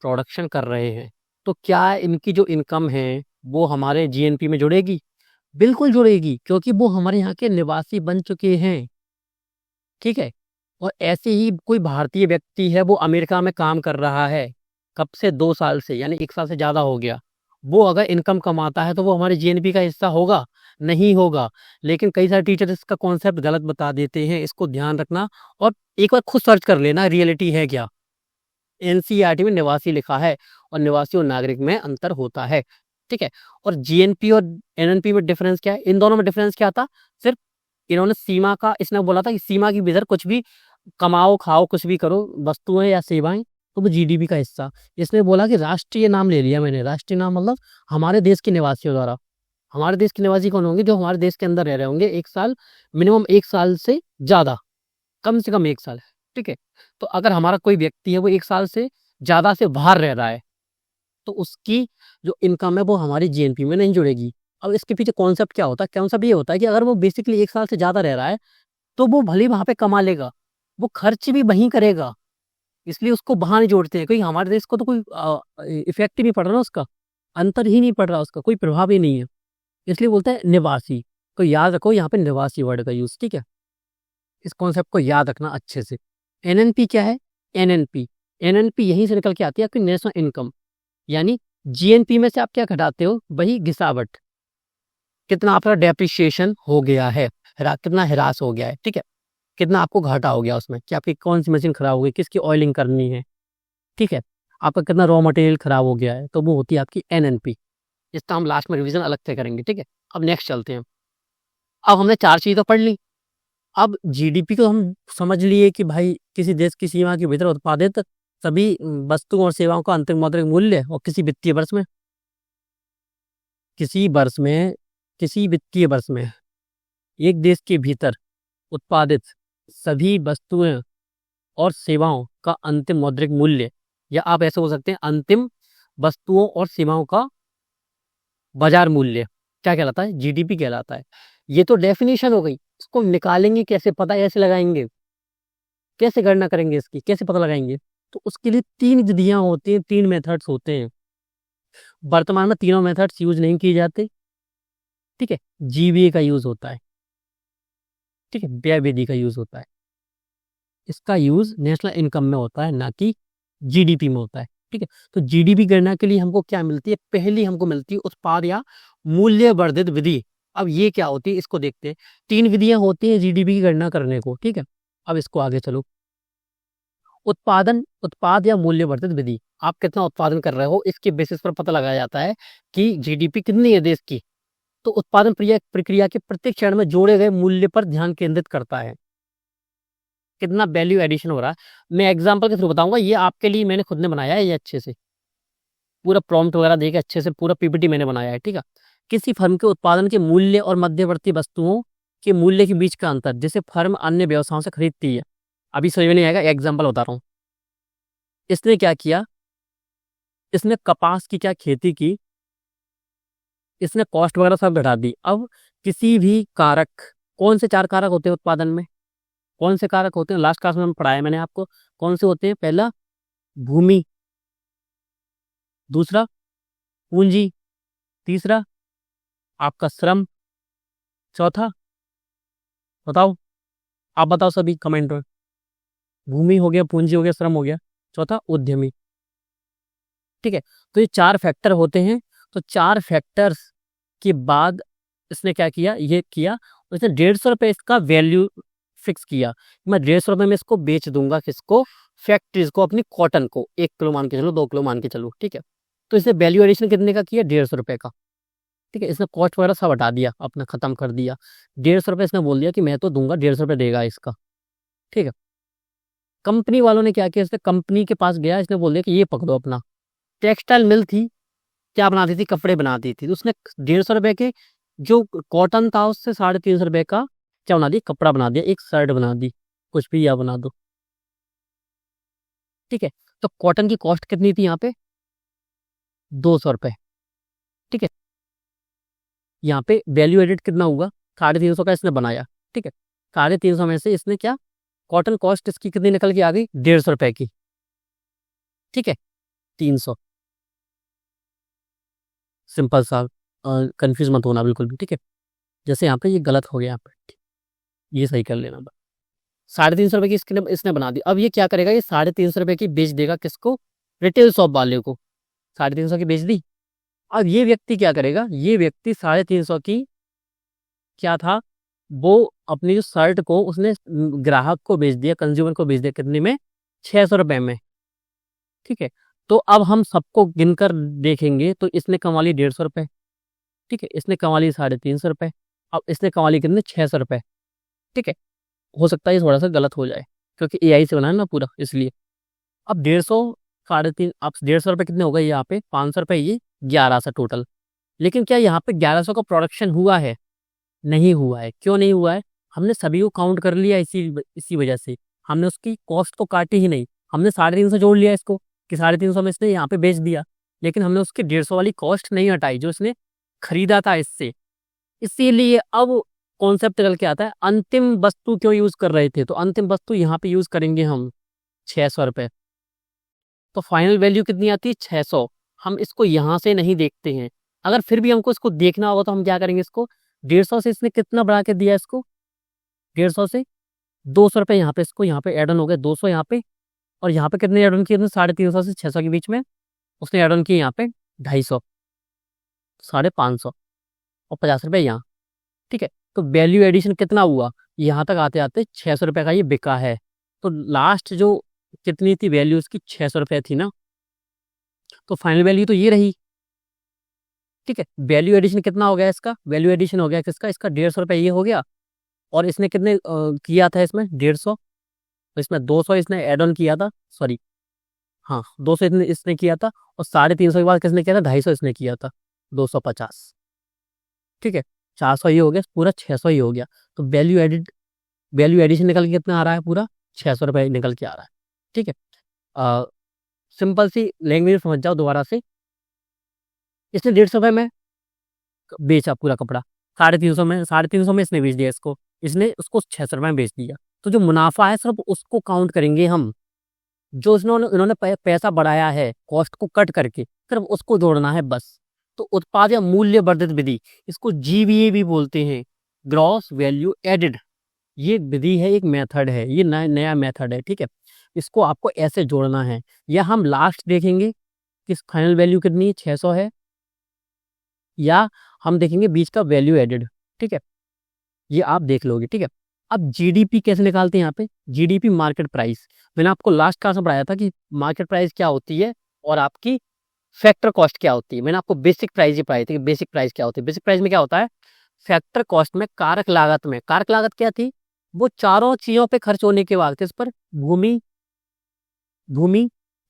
प्रोडक्शन कर रहे हैं। तो क्या इनकी जो इनकम है वो हमारे जीएनपी में जुड़ेगी, बिल्कुल जुड़ेगी, क्योंकि वो हमारे यहाँ के निवासी बन चुके हैं। ठीक है, और ऐसे ही कोई भारतीय व्यक्ति है, वो अमेरिका में काम कर रहा है कब से, 2 साल से, यानी 1 साल से ज़्यादा हो गया। वो अगर इनकम कमाता है तो वो हमारे जीएनपी का हिस्सा होगा? नहीं होगा। लेकिन कई सारे टीचर इसका कॉन्सेप्ट गलत बता देते हैं, इसको ध्यान रखना और एक बार खुद सर्च कर लेना रियलिटी है क्या। एनसीईआरटी में निवासी लिखा है और निवासी और नागरिक में अंतर होता है, ठीक है। और जीएनपी और एनएनपी में डिफरेंस क्या है? इन दोनों में डिफरेंस क्या था? सिर्फ इन्होंने सीमा का, इसने बोला था कि सीमा के भीतर कुछ भी कमाओ, खाओ, कुछ भी करो, वस्तुएं या सेवाएं, तो वो जीडीपी का हिस्सा। इसने बोला कि राष्ट्रीय नाम ले लिया मैंने। राष्ट्रीय नाम मतलब हमारे देश के निवासियों द्वारा। हमारे देश के निवासी कौन होंगे? जो हमारे देश के अंदर रह रहे होंगे 1 साल, मिनिमम 1 साल से ज़्यादा, कम से कम 1 साल, ठीक है। तो अगर हमारा कोई व्यक्ति है वो 1 साल से ज़्यादा से बाहर रह रहा है, तो उसकी जो इनकम है वो हमारी जीएनपी में नहीं जुड़ेगी। अब इसके पीछे कॉन्सेप्ट क्या होता है? कॉन्सेप्ट ये होता है कि अगर वो बेसिकली 1 साल से ज़्यादा रह रहा है, तो वो भले ही वहाँ पे कमा लेगा, वो खर्च भी वहीं करेगा, इसलिए उसको वहाँ नहीं जोड़ते हैं। क्योंकि हमारे देश को तो कोई इफ़ेक्ट ही नहीं पड़ रहा ना उसका, अंतर ही नहीं पड़ रहा उसका, कोई प्रभाव ही नहीं है। इसलिए बोलते हैं निवासी। तो याद रखो यहाँ पे निवासी वर्ड का यूज़, ठीक है? इस कॉन्सेप्ट को याद रखना अच्छे से। एनएनपी क्या है? एनएनपी, एनएनपी यहीं से निकल के आती है आपकी नेशनल इनकम, यानी जीएनपी में से आप क्या घटाते हो? वही गिसावट, कितना आपका डेप्रिसिएशन हो गया है, कितना ह्रास हो गया है, ठीक है, कितना आपको घाटा हो गया उसमें, कि आपकी कौन सी मशीन खराब हो गई, किसकी ऑयलिंग करनी है, ठीक है, आपका कितना रॉ मटेरियल खराब हो गया है, तो वो होती है आपकी एनएनपी। इसका हम लास्ट में रिवीजन अलग से करेंगे, ठीक है। अब नेक्स्ट चलते हैं। अब हमने 4 चीज़ तो पढ़ ली। अब जीडीपी को हम समझ लिए कि भाई किसी देश की सीमा के भीतर उत्पादित सभी वस्तुओं और सेवाओं का अंतिम मौद्रिक मूल्य, और किसी वित्तीय वर्ष में, किसी वर्ष में, किसी वित्तीय वर्ष में एक देश के भीतर उत्पादित सभी वस्तुएं और सेवाओं का अंतिम मौद्रिक मूल्य, या आप ऐसे हो सकते हैं अंतिम वस्तुओं और सेवाओं का बाजार मूल्य, क्या कहलाता है? जीडीपी कहलाता है। ये तो डेफिनेशन हो गई। इसको निकालेंगे कैसे, पता कैसे लगाएंगे, कैसे गणना करेंगे इसकी, कैसे पता लगाएंगे? तो उसके लिए 3 विधियां होती हैं, 3 मेथड्स होते हैं। वर्तमान में तीनों मेथड्स यूज नहीं किए जाते, ठीक है। जीवीए का यूज होता है, ठीक है, व्यय विधि का यूज होता है। इसका यूज नेशनल इनकम में होता है, ना कि जीडीपी में होता है, ठीक है। तो जीडीपी गणना के लिए हमको क्या मिलती है? पहली हमको मिलती है उत्पाद या मूल्य वर्धित विधि। अब ये क्या होती है, इसको देखते हैं। 3 विधियां होती हैं जीडीपी की गणना करने को, ठीक है। अब इसको आगे चलो। उत्पाद या मूल्य वर्धित विधि, आप कितना उत्पादन कर रहे हो, इसके बेसिस पर पता लगाया जाता है कि जीडीपी कितनी है देश की। तो उत्पादन प्रक्रिया के प्रत्येक चरण में जोड़े गए मूल्य पर ध्यान केंद्रित करता है, कितना वैल्यू एडिशन हो रहा है। मैं एग्जांपल के थ्रू बताऊंगा, ये आपके लिए मैंने खुद ने बनाया है, ये अच्छे से पूरा प्रॉम्प्ट वगैरह देके अच्छे से पूरा पीपीटी मैंने बनाया है, ठीक है। किसी फर्म के उत्पादन के मूल्य और मध्यवर्ती वस्तुओं के मूल्य के बीच का अंतर, जिसे फर्म अन्य व्यवसायों से खरीदती है। अभी समझ में नहीं आएगा, एग्जाम्पल बता रहा हूँ। इसने क्या किया, इसने कपास की क्या खेती की, इसने कॉस्ट वगैरह सब घटा दी। अब किसी भी कारक, कौन से 4 कारक होते हैं उत्पादन में? कौन से कारक होते हैं? लास्ट क्लास में पढ़ाया मैंने आपको। कौन से होते हैं? पहला भूमि, दूसरा पूंजी, तीसरा आपका श्रम, चौथा बताओ, आप बताओ सभी कमेंट में। भूमि हो गया, पूंजी हो गया, श्रम हो गया, चौथा उद्यमी, ठीक है। तो ये 4 फैक्टर होते हैं। तो 4 फैक्टर्स के बाद इसने क्या किया, ये किया, इसने 150 रुपये इसका वैल्यू फिक्स किया। मैं 150 रुपये में इसको बेच दूंगा, किसको? फैक्ट्रीज को, अपनी कॉटन को। 1 किलो मान के चलो, 2 किलो मान के चलो, ठीक है। तो इसने वैल्यू एडिशन कितने का किया? 150 रुपये का, ठीक है। इसने कॉस्ट वगैरह सब हटा दिया, अपना खत्म कर दिया। 150 रुपये इसने बोल दिया कि मैं तो दूंगा, 150 रुपये देगा इसका, ठीक है। कंपनी वालों ने क्या किया, इसने कंपनी के पास गया, इसने बोल दिया कि ये पकड़ो अपना। टेक्सटाइल मिल थी, क्या बनाती थी? कपड़े बनाती थी। तो उसने 150 रुपये के जो कॉटन था उससे 350 रुपये का क्या बना दिया? कपड़ा बना दिया, एक शर्ट बना दी, कुछ भी या बना दो, ठीक है। तो कॉटन की कॉस्ट कितनी थी यहाँ पे? 200 रुपये, ठीक है। यहाँ पे वैल्यू एडेड कितना हुआ? 350 का इसने बनाया, ठीक है। 350 में से इसने क्या, कॉटन कॉस्ट इसकी कितनी निकल के आ गई? 150 रुपये की, ठीक है। 300, सिंपल सा, कंफ्यूज मत होना बिल्कुल भी, ठीक है। जैसे यहाँ पे ये गलत हो गया, यहाँ पे ये सही कर लेना बस। ₹350 की इसने बना दी। अब ये क्या करेगा, ये ₹350 की बेच देगा किसको, रिटेल शॉप वाले को। 350 की बेच दी। अब ये व्यक्ति क्या करेगा, ये व्यक्ति 350 की क्या था, वो अपनी जो शर्ट को उसने ग्राहक को बेच दिया, कंज्यूमर को बेच दिया कितने में, ₹600 में। ठीक है, तो अब हम सबको गिनकर देखेंगे तो इसने कमा ली ₹150। ठीक है, इसने कमा ली ₹350। अब इसने कमा ली कितने, ₹600। ठीक है, हो सकता है ये थोड़ा सा गलत हो जाए क्योंकि एआई से बना है ना पूरा, इसलिए। अब 150 3.5, अब ₹150 कितने हो गए यहाँ पे, ₹500, ये 1100 टोटल। लेकिन क्या यहाँ पे 1100 का प्रोडक्शन हुआ है, नहीं हुआ है। क्यों नहीं हुआ है, हमने सभी को काउंट कर लिया, इसी वजह से हमने उसकी कॉस्ट को काटी ही नहीं। हमने 350 जोड़ लिया इसको कि 350 में इसने यहाँ पे बेच दिया, लेकिन हमने उसकी 150 वाली कॉस्ट नहीं हटाई जो इसने खरीदा था इससे। इसीलिए अब कॉन्सेप्ट निकल के आता है, अंतिम वस्तु क्यों यूज कर रहे थे, तो अंतिम वस्तु यहाँ पे यूज करेंगे हम ₹600। तो फाइनल वैल्यू कितनी आती है, 600। हम इसको यहाँ से नहीं देखते हैं, अगर फिर भी हमको इसको देखना होगा तो हम क्या करेंगे, इसको 150 से इसने कितना बढ़ा के दिया, इसको 150 से ₹200 यहाँ पे, इसको यहाँ पे एड ऑन हो गए 200 यहाँ पे, और यहाँ पे कितने एड ऑन किए, 350 से 600 के बीच में उसने एड ऑन किए यहाँ पे 250, 550 और ₹50 यहाँ। ठीक है, तो वैल्यू एडिशन कितना हुआ, यहाँ तक आते आते ₹600 का ये बिका है। तो लास्ट जो कितनी थी वैल्यू उसकी, ₹600 थी ना, तो फाइनल वैल्यू तो ये रही। ठीक है, वैल्यू एडिशन कितना हो गया इसका, वैल्यू एडिशन हो गया किसका, इसका ₹150 ये हो गया, और इसने कितने किया था इसमें 150, तो इसमें 200 इसने एड ऑन किया था, सॉरी हाँ 200 इसने किया था, और 350 के बाद किसने किया था, 250 इसने किया था, 250। ठीक है, 400 ये हो गया, पूरा 600 ही हो गया। तो वैल्यू एडिशन निकल के कितना आ रहा है, पूरा ₹600 निकल के आ रहा है। ठीक है, सिंपल सी लैंग्वेज समझ जाओ दोबारा से, इसने ₹150 में बेचा पूरा कपड़ा, 350 में इसने बेच दिया इसको, इसने उसको ₹600 में बेच दिया। तो जो मुनाफा है सिर्फ उसको काउंट करेंगे हम, जो इन्होंने पैसा बढ़ाया है कॉस्ट को कट करके, सिर्फ उसको जोड़ना है बस। तो उत्पाद या मूल्य वर्धित विधि, इसको जीवीए भी बोलते हैं, ग्रॉस वैल्यू एडेड। ये विधि है, एक मेथड है, ये नया मेथड है। ठीक है, इसको आपको ऐसे जोड़ना है, या हम लास्ट देखेंगे कि फाइनल वैल्यू कितनी है, 600 है, या हम देखेंगे बीच का वैल्यू एडेड। ठीक है, ये आप देख लोगे। ठीक है, अब जीडीपी कैसे निकालते हैं, यहाँ पे जीडीपी मार्केट प्राइस, मैंने आपको लास्ट क्लास में पढ़ाया था कि मार्केट प्राइस क्या होती है और आपकी फैक्टर कॉस्ट क्या होती है। मैंने आपको बेसिक प्राइस ही पढ़ाई थी कि बेसिक प्राइस क्या होती है। बेसिक प्राइस में क्या होता है, फैक्टर कॉस्ट में कारक लागत में, कारक लागत क्या थी, वो चारों चीजों पे खर्च होने के बाद इस पर भूमि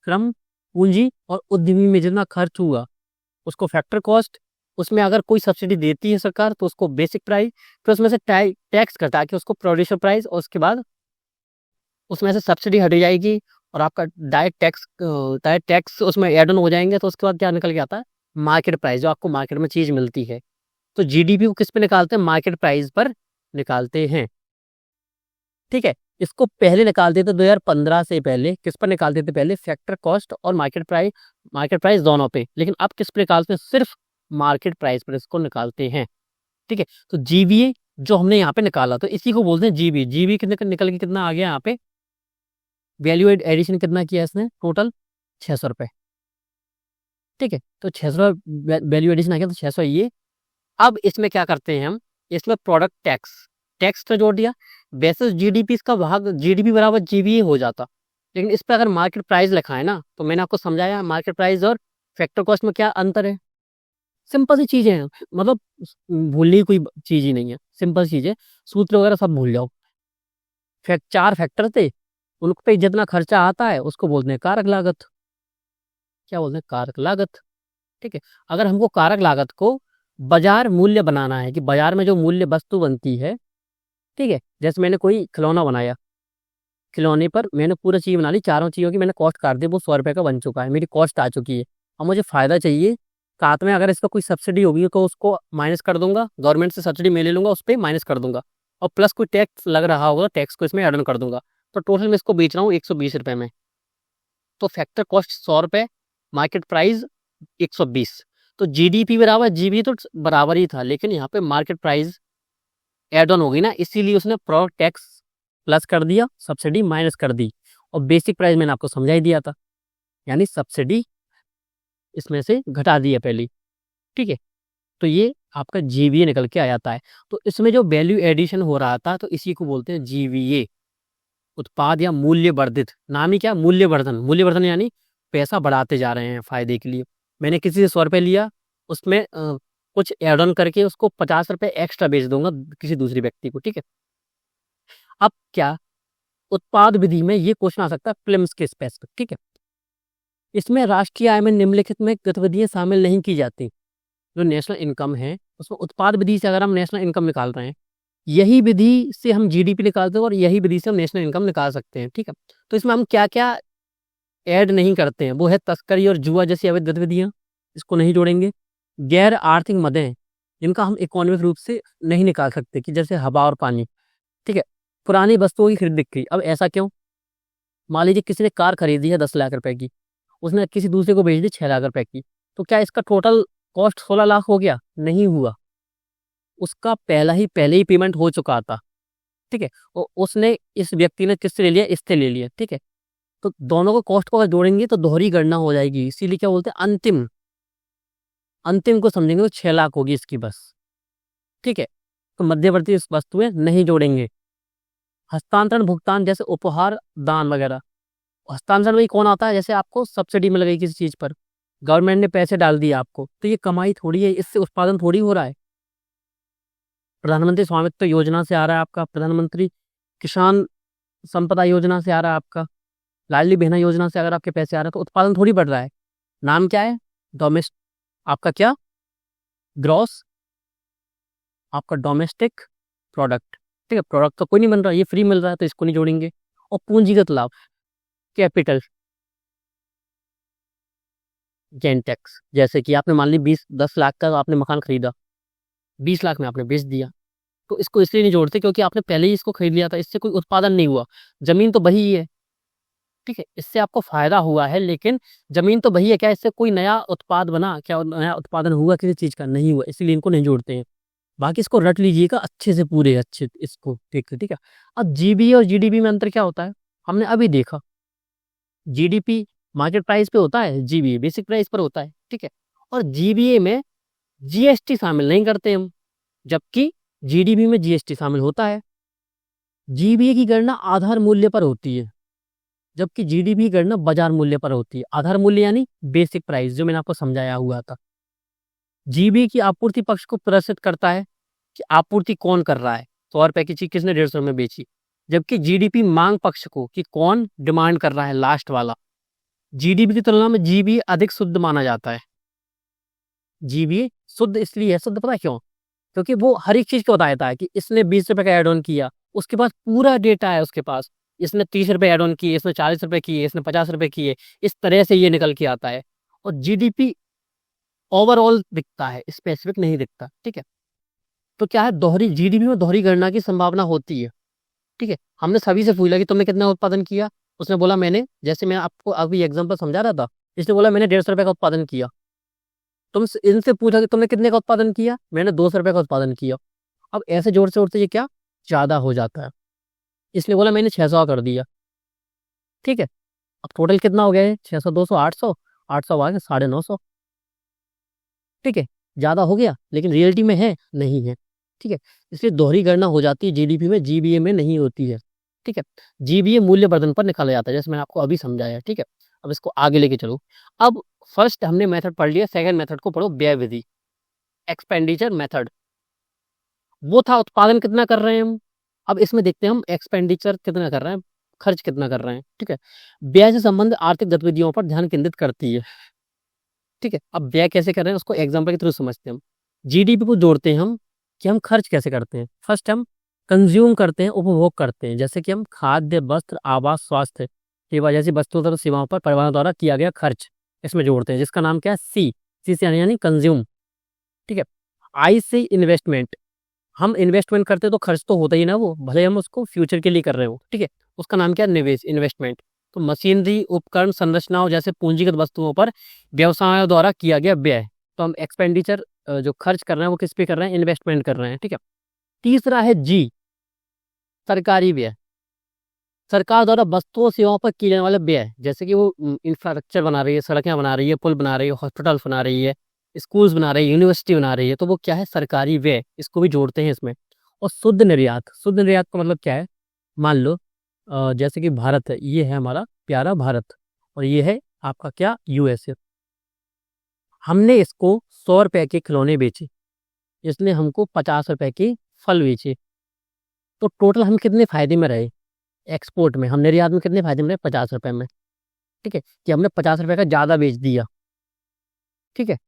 श्रम पूंजी और उद्यमी में जितना खर्च हुआ उसको फैक्टर कॉस्ट, उसमें अगर कोई सब्सिडी देती है सरकार तो उसको बेसिक प्राइस, फिर उसमें से टैक्स कटा के उसको प्रोड्यूसर प्राइस, और उसके बाद उसमें से सब्सिडी हट जाएगी और आपका डायरेक्ट टैक्स उसमें एड ऑन हो जाएंगे, तो उसके बाद क्या निकल के आता है, मार्केट प्राइस, जो आपको मार्केट में चीज मिलती है। तो जीडीपी को किस पे निकालते हैं, मार्केट प्राइस पर निकालते हैं। ठीक है, इसको पहले निकालते थे 2015 से पहले, किस पर निकालते थे, पहले फैक्टर कॉस्ट और मार्केट प्राइस दोनों पे, लेकिन अब किस पे निकालते हैं, सिर्फ मार्केट प्राइस पर इसको निकालते हैं। ठीक है, तो जीवीए जो हमने यहाँ पे निकाला तो इसी को बोलते हैं जीबी। जीबी कितने निकल के कितना आ गया यहाँ पे, वैल्यू एडिशन कितना किया इसने, टोटल ₹600। ठीक है, तो 600 वैल्यू एडिशन आ गया, तो 600 ये। अब इसमें क्या करते हैं हम, इसमें प्रोडक्ट टैक्स तो जोड़ दिया, वैसे जीडीपी इसका भाग जीडीपी बराबर जीबीए हो जाता, लेकिन इस पर अगर मार्केट प्राइस लिखा है ना, तो मैंने आपको समझाया मार्केट प्राइस और फैक्टर कॉस्ट में क्या अंतर है। सिंपल सी चीजें हैं, मतलब भूलने की कोई चीज ही नहीं है, सिंपल चीज है, सूत्र वगैरह सब भूल जाओ। 4 फैक्टर थे, उन पे जितना खर्चा आता है उसको बोलते हैं कारक लागत। क्या बोलते हैं, कारक लागत। ठीक है, अगर हमको कारक लागत को बाजार मूल्य बनाना है कि बाजार में जो मूल्य वस्तु बनती है, ठीक है, जैसे मैंने कोई खिलौना बनाया, खिलौने पर मैंने पूरा चीज बना ली, चारों चीजों की मैंने कॉस्ट काट दी, वो ₹100 का बन चुका है, मेरी कॉस्ट आ चुकी है। अब मुझे फायदा चाहिए, साथ में अगर इसका कोई सब्सिडी होगी तो उसको माइनस कर दूंगा, गवर्नमेंट से सब्सिडी मैं ले लूंगा, उस पर माइनस कर दूंगा, और प्लस कोई टैक्स लग रहा होगा, टैक्स को इसमें एड ऑन कर दूंगा, तो टोटल मैं इसको बेच रहा हूँ ₹120 में। तो फैक्टर कॉस्ट ₹100, मार्केट प्राइस 120, तो जीडीपी बराबर जीबी तो बराबर ही था, लेकिन यहाँ पे मार्केट प्राइस एड ऑन हो गई ना, इसीलिए उसने प्रोडक्ट टैक्स प्लस कर दिया, सब्सिडी माइनस कर दी, और बेसिक प्राइस मैंने आपको समझा ही दिया था, यानी सब्सिडी इसमें से घटा दी है पहली। ठीक है, तो ये आपका जीवीए निकल के आ जाता है। तो इसमें जो वैल्यू एडिशन हो रहा था, तो इसी को बोलते हैं जीवीए, उत्पाद या मूल्य वर्धित। नाम ही क्या, मूल्य वर्धन। मूल्य वर्धन यानी पैसा बढ़ाते जा रहे हैं फायदे के लिए। मैंने किसी से 100 रुपये लिया, उसमें कुछ एड ऑन करके उसको 50 रुपये एक्स्ट्रा बेच दूंगा किसी दूसरे व्यक्ति को। ठीक है, अब क्या उत्पाद विधि में ये क्वेश्चन आ सकता है फिल्म्स के स्पेसिफिक। ठीक है, इसमें राष्ट्रीय आय में निम्नलिखित में गतिविधियां शामिल नहीं की जाती। जो नेशनल इनकम है उसमें उत्पाद विधि से अगर हम नेशनल इनकम निकाल रहे हैं, यही विधि से हम जीडीपी निकालते हैं और यही विधि से हम नेशनल इनकम निकाल सकते हैं। ठीक है, तो इसमें हम क्या क्या ऐड नहीं करते हैं, वो है तस्करी और जुआ जैसी अवैध गतिविधियां, इसको नहीं जोड़ेंगे। गैर आर्थिक मदें, जिनका हम इकोनॉमिक रूप से नहीं निकाल सकते, कि जैसे हवा और पानी। ठीक है, पुरानी वस्तुओं की खरीद बिक्री। अब ऐसा क्यों, मान लीजिए किसी ने कार खरीदी है 10 लाख रुपए की, उसने किसी दूसरे को बेच दी 6 लाख रुपए की, तो क्या इसका टोटल कॉस्ट 16 लाख हो गया? नहीं हुआ, उसका पहले ही पेमेंट हो चुका था। ठीक है, और उसने, इस व्यक्ति ने किससे ले लिया? इससे ले लिया। ठीक है, तो दोनों को कॉस्ट को अगर जोड़ेंगे तो दोहरी गणना हो जाएगी, इसीलिए क्या बोलते हैं अंतिम। अंतिम को समझेंगे तो 6 लाख होगी इसकी बस। ठीक है, तो मध्यवर्ती इस वस्तुएं नहीं जोड़ेंगे। हस्तांतरण भुगतान जैसे उपहार दान वगैरह। हस्तांतरण में कौन आता है? जैसे आपको सब्सिडी मिल गई किसी चीज पर, गवर्नमेंट ने पैसे डाल दिए आपको, तो ये कमाई थोड़ी है, इससे उत्पादन थोड़ी हो रहा है। प्रधानमंत्री स्वामित्व योजना से आ रहा है आपका, प्रधानमंत्री किसान संपदा योजना से आ रहा है आपका, लाडली बहना योजना से अगर आपके पैसे आ रहे हैं, तो उत्पादन थोड़ी बढ़ रहा है। नाम क्या है? डोमेस्ट आपका क्या, ग्रॉस आपका डोमेस्टिक प्रोडक्ट। ठीक है, प्रोडक्ट तो कोई नहीं बन रहा, ये फ्री मिल रहा है, तो इसको नहीं जोड़ेंगे। और पूंजीगत लाभ, कैपिटल गेन टैक्स। जैसे कि आपने मान ली 10 लाख का आपने मकान खरीदा, 20 लाख में आपने बेच दिया, तो इसको इसलिए नहीं जोड़ते क्योंकि आपने पहले ही इसको खरीद लिया था, इससे कोई उत्पादन नहीं हुआ। जमीन तो वही है, ठीक है, इससे आपको फायदा हुआ है, लेकिन जमीन तो वही है, क्या इससे कोई नया उत्पाद बना? क्या नया उत्पादन हुआ किसी चीज का? नहीं हुआ, इसीलिए इनको नहीं जोड़ते हैं। बाकी इसको रट लीजिएगा अच्छे से, पूरे अच्छे इसको ठीक है। ठीक है, अब जीबी और जीडीपी में अंतर क्या होता है? हमने अभी देखा, जीडीपी मार्केट प्राइस पे होता है, जीबीए बेसिक प्राइस पर होता है। ठीक है, और जीबीए में जीएसटी शामिल नहीं करते हम, जबकि जीडीपी में जीएसटी शामिल होता है। जीबीए की गणना आधार मूल्य पर होती है, जबकि जीडीपी की गणना बाजार मूल्य पर होती है। आधार मूल्य यानी बेसिक प्राइस, जो मैंने आपको समझाया हुआ था। जीबीए की आपूर्ति पक्ष को प्रदर्शित करता है कि आपूर्ति कौन कर रहा है, 100 रुपए की चीज किसने 150 में बेची। जबकि जीडीपी मांग पक्ष को, कि कौन डिमांड कर रहा है, लास्ट वाला। जीडीपी की तुलना में जीबीए अधिक शुद्ध माना जाता है। जीबीए शुद्ध इसलिए है, शुद्ध पता है क्यों? क्योंकि वो हर एक चीज को बताता है कि इसने 20 रुपए का एड ऑन किया, उसके पास पूरा डेटा है उसके पास, इसने 30 रुपए एड ऑन किए, इसने 40 रुपए किए, इसने 50 रुपए किए, इस तरह से ये निकल के आता है। और जीडीपी ओवरऑल दिखता है, स्पेसिफिक नहीं दिखता। ठीक है, तो क्या है, दोहरी जीडीपी में दोहरी गणना की संभावना होती है। ठीक है, हमने सभी से पूछा कि तुमने कितना उत्पादन किया, उसने बोला मैंने, जैसे मैं आपको अभी एग्जांपल समझा रहा था, इसने बोला मैंने 150 रुपए का उत्पादन किया। तुम इनसे पूछा कि तुमने कितने का उत्पादन किया, मैंने 200 रुपए का उत्पादन किया। अब ऐसे जोड़ते जोड़ते ये क्या ज्यादा हो जाता है, इसलिए बोला मैंने 600 कर दिया। ठीक है, अब टोटल कितना हो गया है? 600 200 800, 800 आ गया 950। ठीक है, ज्यादा हो गया, लेकिन रियलिटी में है नहीं है। ठीक है, इसलिए दोहरी गणना हो जाती है जीडीपी में, जीबीए में नहीं होती है। ठीक है, जीबीए मूल्य वर्धन पर निकाला जाता है, जैसे मैंने आपको अभी समझाया। ठीक है, अब इसको आगे लेके चलो। अब फर्स्ट हमने मेथड पढ़ लिया, सेकंड मेथड को पढ़ो, व्यय विधि, एक्सपेंडिचर मेथड। वो था उत्पादन कितना कर रहे हैं हम, अब इसमें देखते हैं हम एक्सपेंडिचर कितना कर रहे हैं, खर्च कितना कर रहे हैं। ठीक है, व्यय से संबंध आर्थिक गतिविधियों पर ध्यान केंद्रित करती है। ठीक है, अब व्यय कैसे कर रहे हैं उसको एग्जांपल के थ्रू समझते हैं हम। जीडीपी को जोड़ते हैं हम कि हम खर्च कैसे करते हैं। फर्स्ट हम कंज्यूम करते हैं, उपभोग करते हैं, जैसे कि हम खाद्य, वस्त्र, आवास, स्वास्थ्य सेवा जैसी वस्तुओं तथा सेवाओं पर परिवहन द्वारा किया गया खर्च, इसमें जोड़ते हैं, जिसका नाम क्या है? सी से यानी कंज्यूम। ठीक है, आई से इन्वेस्टमेंट, हम इन्वेस्टमेंट करते तो खर्च तो होता ही ना, वो भले हम उसको फ्यूचर के लिए कर रहे हो। ठीक है, उसका नाम क्या है? निवेश, इन्वेस्टमेंट। तो मशीनरी, उपकरण, संरचनाओं जैसे पूंजीगत वस्तुओं पर व्यवसायों द्वारा किया गया व्यय। तो हम एक्सपेंडिचर जो खर्च कर रहे हैं वो किस पे कर रहे हैं? इन्वेस्टमेंट कर रहे हैं। ठीक है, तीसरा है जी, सरकारी व्यय। सरकार द्वारा वस्तुओं और सेवाओं पर किए जाने वाले व्यय, जैसे कि वो इंफ्रास्ट्रक्चर बना रही है, सड़कें बना रही है, पुल बना रही है, हॉस्पिटल्स बना रही है, स्कूल्स बना रही है, यूनिवर्सिटी बना रही है, तो वो क्या है, सरकारी व्यय, इसको भी जोड़ते हैं इसमें। और शुद्ध निर्यात का मतलब क्या है, मान लो जैसे कि भारत है, ये है हमारा प्यारा भारत, और ये है आपका क्या, यूएसए। हमने इसको 100 रुपए के खिलौने बेचे, इसने हमको 50 रुपए के फल बेचे, तो टोटल हम कितने फायदे में रहे, एक्सपोर्ट में, हम निर्यात में कितने फायदे में रहे, 50 रुपए में। ठीक है, कि हमने 50 रुपए का ज़्यादा बेच दिया। ठीक है,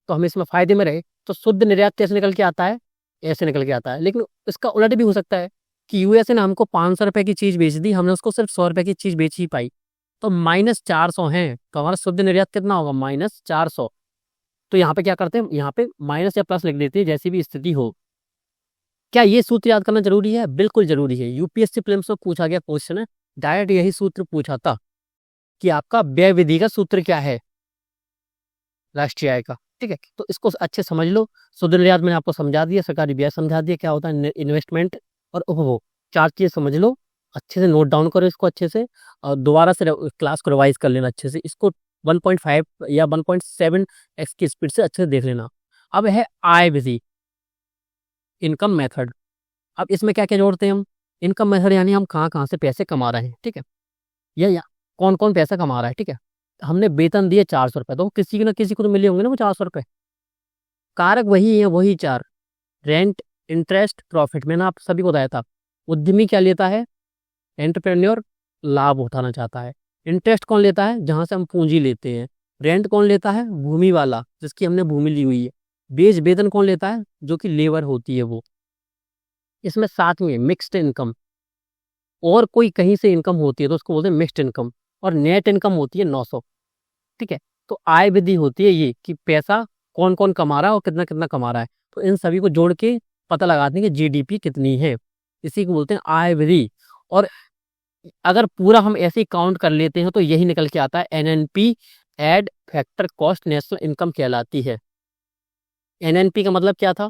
तो हम इसमें फायदे में रहे, तो शुद्ध निर्यात कैसे निकल के आता है, ऐसे निकल के आता है। लेकिन इसका उलट भी हो सकता है कि यूएसए ने हमको 500 रुपए की चीज़ बेच दी, हमने उसको सिर्फ 100 रुपए की चीज़ बेच ही पाई, तो -400 है, तो हमारा शुद्ध निर्यात कितना होगा, -400। तो यहाँ पे क्या करते हैं, यहाँ पे माइनस या प्लस लिख देते हैं, जैसी भी स्थिति हो। क्या ये सूत्र याद करना जरूरी है, बिल्कुल जरूरी है, यूपीएससी प्रीलिम्स में पूछा गया क्वेश्चन है, डायरेक्ट यही सूत्र पूछा था कि आपका व्यय विधि का सूत्र क्या है राष्ट्रीय आय का। ठीक है, तो इसको अच्छे समझ लो। शुद्ध निर्यात मैंने आपको समझा दिया, सरकारी व्यय समझा दिया, क्या होता है इन्वेस्टमेंट और उपभोग, 4 चीज समझ लो, अच्छे से नोट डाउन करो इसको अच्छे से, और दोबारा से क्लास को रिवाइज कर लेना अच्छे से, इसको 1.5 या 1.7x की स्पीड से अच्छे से देख लेना। अब है आय विधि, इनकम मेथड। अब इसमें क्या क्या जोड़ते हैं हम, इनकम मेथड यानी हम कहाँ कहाँ से पैसे कमा रहे हैं। ठीक है, या कौन कौन पैसा कमा रहा है। ठीक है, हमने वेतन दिए 400 रुपए, तो किसी न किसी को तो मिले होंगे ना वो 400 रुपए। कारक वही है, वही 4, रेंट, इंटरेस्ट, प्रॉफिट। मैंने आप सभी को बताया था, उद्यमी क्या लेता है, एंटरप्रेन्योर लाभ उठाना चाहता है। इंटरेस्ट कौन लेता है, जहां से हम पूंजी लेते हैं। रेंट कौन लेता है, भूमि वाला, जिसकी हमने भूमि ली हुई है। बेच वेतन कौन लेता है, जो कि लेबर होती है वो। इसमें साथ में मिक्स्ड इनकम, और कोई कहीं से इनकम होती है तो उसको बोलते हैं मिक्स्ड इनकम, और नेट इनकम होती है 900। ठीक है, तो आय विधि होती है ये कि पैसा कौन कौन कमा रहा है और कितना कितना कमा रहा है, तो इन सभी को जोड़ के पता लगाते हैं कि जीडीपी कितनी है, इसी को बोलते हैं आय विधि। और अगर पूरा हम ऐसे ही काउंट कर लेते हैं तो यही निकल के आता है NNP, at factor cost national income कहलाती है। एनएनपी का मतलब क्या था,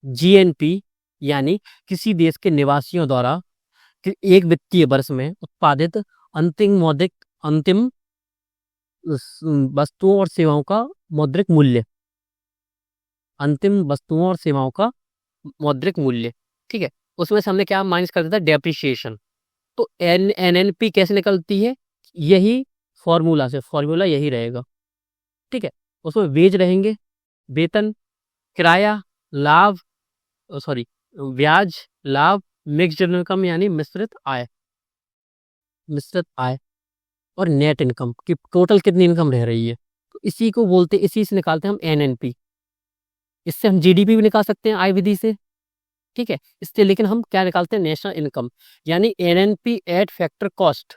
जीएनपी, यानी किसी देश के निवासियों द्वारा एक वित्तीय वर्ष में उत्पादित अंतिम वस्तुओं और सेवाओं का मौद्रिक मूल्य, अंतिम वस्तुओं और सेवाओं का मौद्रिक मूल्य। ठीक है, उसमें से हमने क्या माइनस कर दिया था, डेप्रिसिएशन। तो एनएनपी कैसे निकलती है, यही फॉर्मूला से, फॉर्मूला यही रहेगा। ठीक है, उसमें वेज रहेंगे, वेतन, किराया, लाभ, सॉरी ब्याज, लाभ, मिक्स्ड इनकम यानी मिश्रित आय, और नेट इनकम की टोटल कितनी इनकम रह रही है, तो इसी को बोलते, इसी से निकालते हैं हम एनएनपी। इससे हम जीडीपी भी निकाल सकते हैं आय विधि से। ठीक है, इससे लेकिन हम क्या निकालते हैं, नेशनल इनकम, यानी एनएनपी एट फैक्टर कॉस्ट।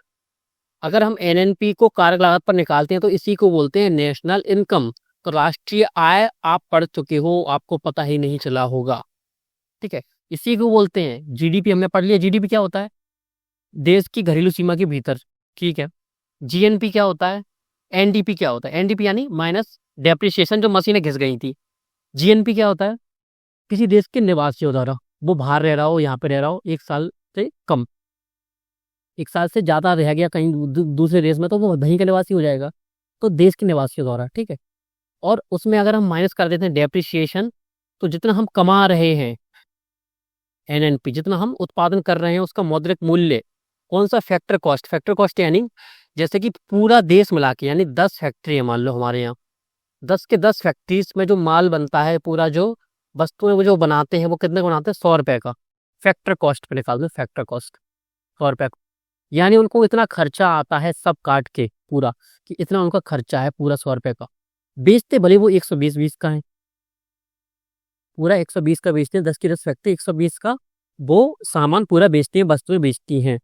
अगर हम एनएनपी को कारक लागत पर निकालते हैं तो इसी को बोलते हैं नेशनल इनकम। तो राष्ट्रीय आय आप पढ़ चुके हो, आपको पता ही नहीं चला होगा। ठीक है, इसी को बोलते हैं जीडीपी, हमने पढ़ लिया जीडीपी क्या होता है, देश की घरेलू सीमा के भीतर। ठीक है, जीएनपी क्या होता है, एनडीपी क्या होता है, एनडीपी यानी माइनस डेप्रिसिएशन, जो मशीनें घिस गई थी। जीएनपी क्या होता है, किसी देश के निवासियों द्वारा, वो बाहर रह रहा हो, यहाँ पे रह रहा हो, 1 साल से कम, 1 साल से ज्यादा रह गया कहीं दूसरे देश में, तो वो वहीं का निवासी हो जाएगा, तो देश के निवासियों द्वारा। ठीक है, और उसमें अगर हम माइनस कर देते हैं डेप्रिसिएशन, तो जितना हम कमा रहे हैं एनएनपी, जितना हम उत्पादन कर रहे हैं उसका मौद्रिक मूल्य, कौन सा, फैक्टर कॉस्ट। फैक्टर कॉस्ट यानी जैसे कि पूरा देश मिला के, यानी 10 फैक्ट्री है मान लो हमारे यहाँ, 10 के 10 फैक्ट्रीज में जो माल बनता है, पूरा जो वस्तुएं वो जो बनाते हैं, वो कितने का बनाते हैं, 100 रुपए का। फैक्टर कॉस्ट पे निकाल दो, फैक्टर कॉस्ट 100 रुपए, यानी उनको इतना खर्चा आता है सब काट के पूरा, कि इतना उनका खर्चा है पूरा 100 रुपए का। बेचते भले वो 120 का है, पूरा 120 का बेचते हैं, 10 की 10 फैक्ट्री 120 का वो सामान पूरा बेचती हैं, वस्तुएं बेचती हैं।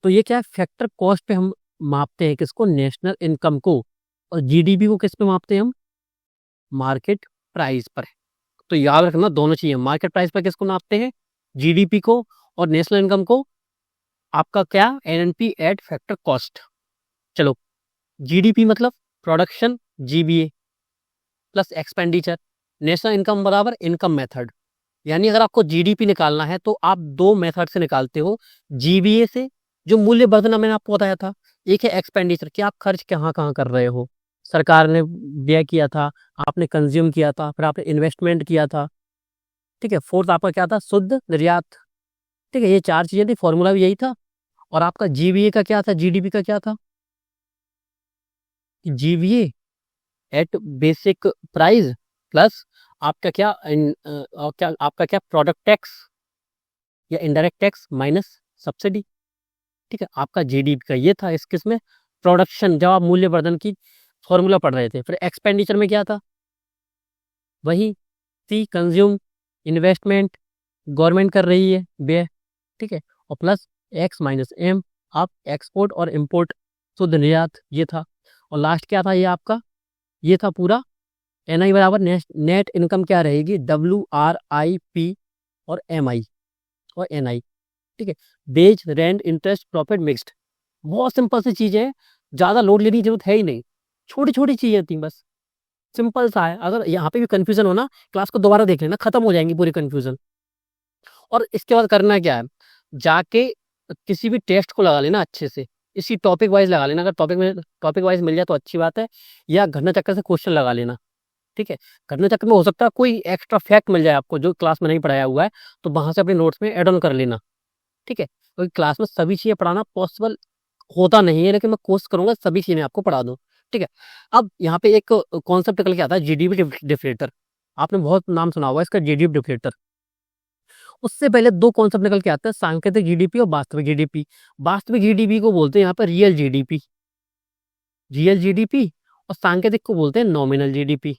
तो ये क्या है, फैक्टर कॉस्ट पे हम मापते हैं किसको, नेशनल इनकम को। और जीडीपी को किस पे मापते हैं हम, मार्केट प्राइस पर। तो याद रखना दोनों चाहिए, मार्केट प्राइस पर किसको नापते हैं, जीडीपी को, और नेशनल इनकम को आपका क्या, एनएनपी एट फैक्टर कॉस्ट। चलो, जीडीपी मतलब production, GBA plus expenditure, national income बराबर इनकम मेथड। यानी अगर आपको जीडीपी निकालना है तो आप 2 मेथड से निकालते हो, जीबीए से जो मूल्यवर्धन मैंने आपको बताया था, एक है एक्सपेंडिचर कि आप खर्च कहाँ-कहाँ कर रहे हो। सरकार ने व्यय किया था, आपने कंज़्यूम किया था, फिर आपने इन्वेस्टमेंट किया था, ठीक है? फोर्थ आपका क्या था? शुद्ध निर्यात, ठीक है? ये 4 चीज़ें थी, फ़ॉर्मूला भी यही था। और आपका जीवीए का क्या था? जीडीपी का क्या था? GVA eight basic price plus आपका क्या क्या आपका क्या प्रोडक्ट टैक्स या इनडायरेक्ट टैक्स माइनस सब्सिडी, ठीक है? आपका जीडीपी का ये था। इस किस में? प्रोडक्शन, जब आप मूल्यवर्धन की फॉर्मूला पढ़ रहे थे। फिर एक्सपेंडिचर में क्या था? वही सी कंज्यूम, इन्वेस्टमेंट, गवर्नमेंट कर रही है व्यय, ठीक है? और प्लस एक्स माइनस एम, आप एक्सपोर्ट और इम्पोर्ट, शुद्ध निर्यात, ये था। और लास्ट क्या था ये आपका? ये था पूरा एन आई बराबर नेट इनकम क्या रहेगी? WRIP और MI और NI, ठीक है? Wages, rent, interest, profit, mixed. बहुत सिंपल सी चीज़ें हैं, ज़्यादा लोड लेने की जरूरत है ही नहीं, छोटी छोटी चीज़ें थी बस, सिंपल सा है। अगर यहाँ पे भी कंफ्यूजन हो ना, क्लास को दोबारा देख लेना, खत्म हो जाएंगी पूरी कंफ्यूजन। और इसके बाद करना क्या है? जाके किसी भी टेस्ट को लगा लेना अच्छे से, इसी टॉपिक वाइज लगा लेना। अगर टॉपिक वाइज मिल जाए तो अच्छी बात है, या घटना चक्कर से क्वेश्चन लगा लेना, ठीक है? घटना चक्कर में हो सकता है कोई एक्स्ट्रा फैक्ट मिल जाए आपको जो क्लास में नहीं पढ़ाया हुआ है, तो वहां से अपने नोट्स में एड ऑन कर लेना, ठीक है? क्योंकि क्लास में सभी चीज़ें पढ़ाना पॉसिबल होता नहीं है, लेकिन मैं कोशिश करूंगा सभी चीज़ें आपको पढ़ा दूं, ठीक है? अब यहाँ पे एक कॉन्सेप्ट निकल के आता है, जीडीपी डिफलेटर। आपने बहुत नाम सुना हुआ है इसका, जीडीपी डिफलेटर। उससे पहले दो कॉन्सेप्ट निकल के आते हैं, सांकेतिक जीडीपी और वास्तविक जीडीपी। वास्तविक जीडीपी को बोलते हैं यहाँ पर रियल जीडीपी, रियल जीडीपी। और सांकेतिक को बोलते हैं नॉमिनल जीडीपी,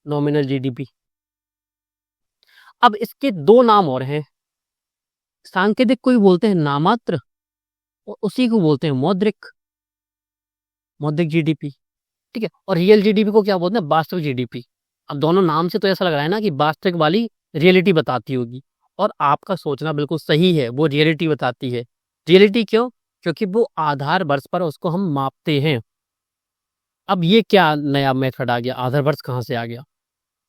नॉमिनल जीडीपी। अब इसके दो नाम और हैं, सांकेतिक को भी बोलते हैं नामात्र, और उसी को बोलते हैं मौद्रिक, मौद्रिक जीडीपी, ठीक है? और रियल जीडीपी को क्या बोलते हैं? वास्तविक जीडीपी। अब दोनों नाम से तो ऐसा लग रहा है ना कि वास्तविक वाली रियलिटी बताती होगी, और आपका सोचना बिल्कुल सही है, वो रियलिटी बताती है। रियलिटी क्यों? क्योंकि वो आधार वर्ष पर उसको हम मापते हैं। अब ये क्या नया मेथड आ गया? आधार वर्ष कहाँ से आ गया?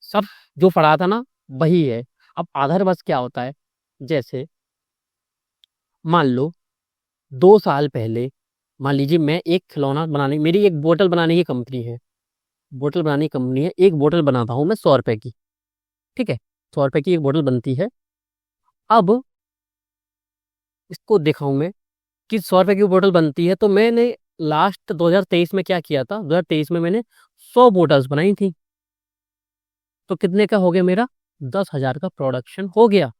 सब जो पढ़ा था ना वही है। अब आधार वर्ष क्या होता है? जैसे मान लो 2 साल पहले, मान लीजिए मैं एक खिलौना बनाने, मेरी एक बोतल बनाने की कंपनी है, बोतल बनाने की कंपनी है, एक बोतल बनाता हूँ मैं 100 रुपए की, ठीक है? 100 रुपए की एक बोतल बनती है। अब इसको दिखाऊं मैं कि 100 रुपए की बोतल बनती है, तो मैंने लास्ट 2023 में क्या किया था? 2023 में मैंने 100 बोतल्स बनाई थी, तो कितने का हो गया मेरा? 10,000 का प्रोडक्शन हो गया।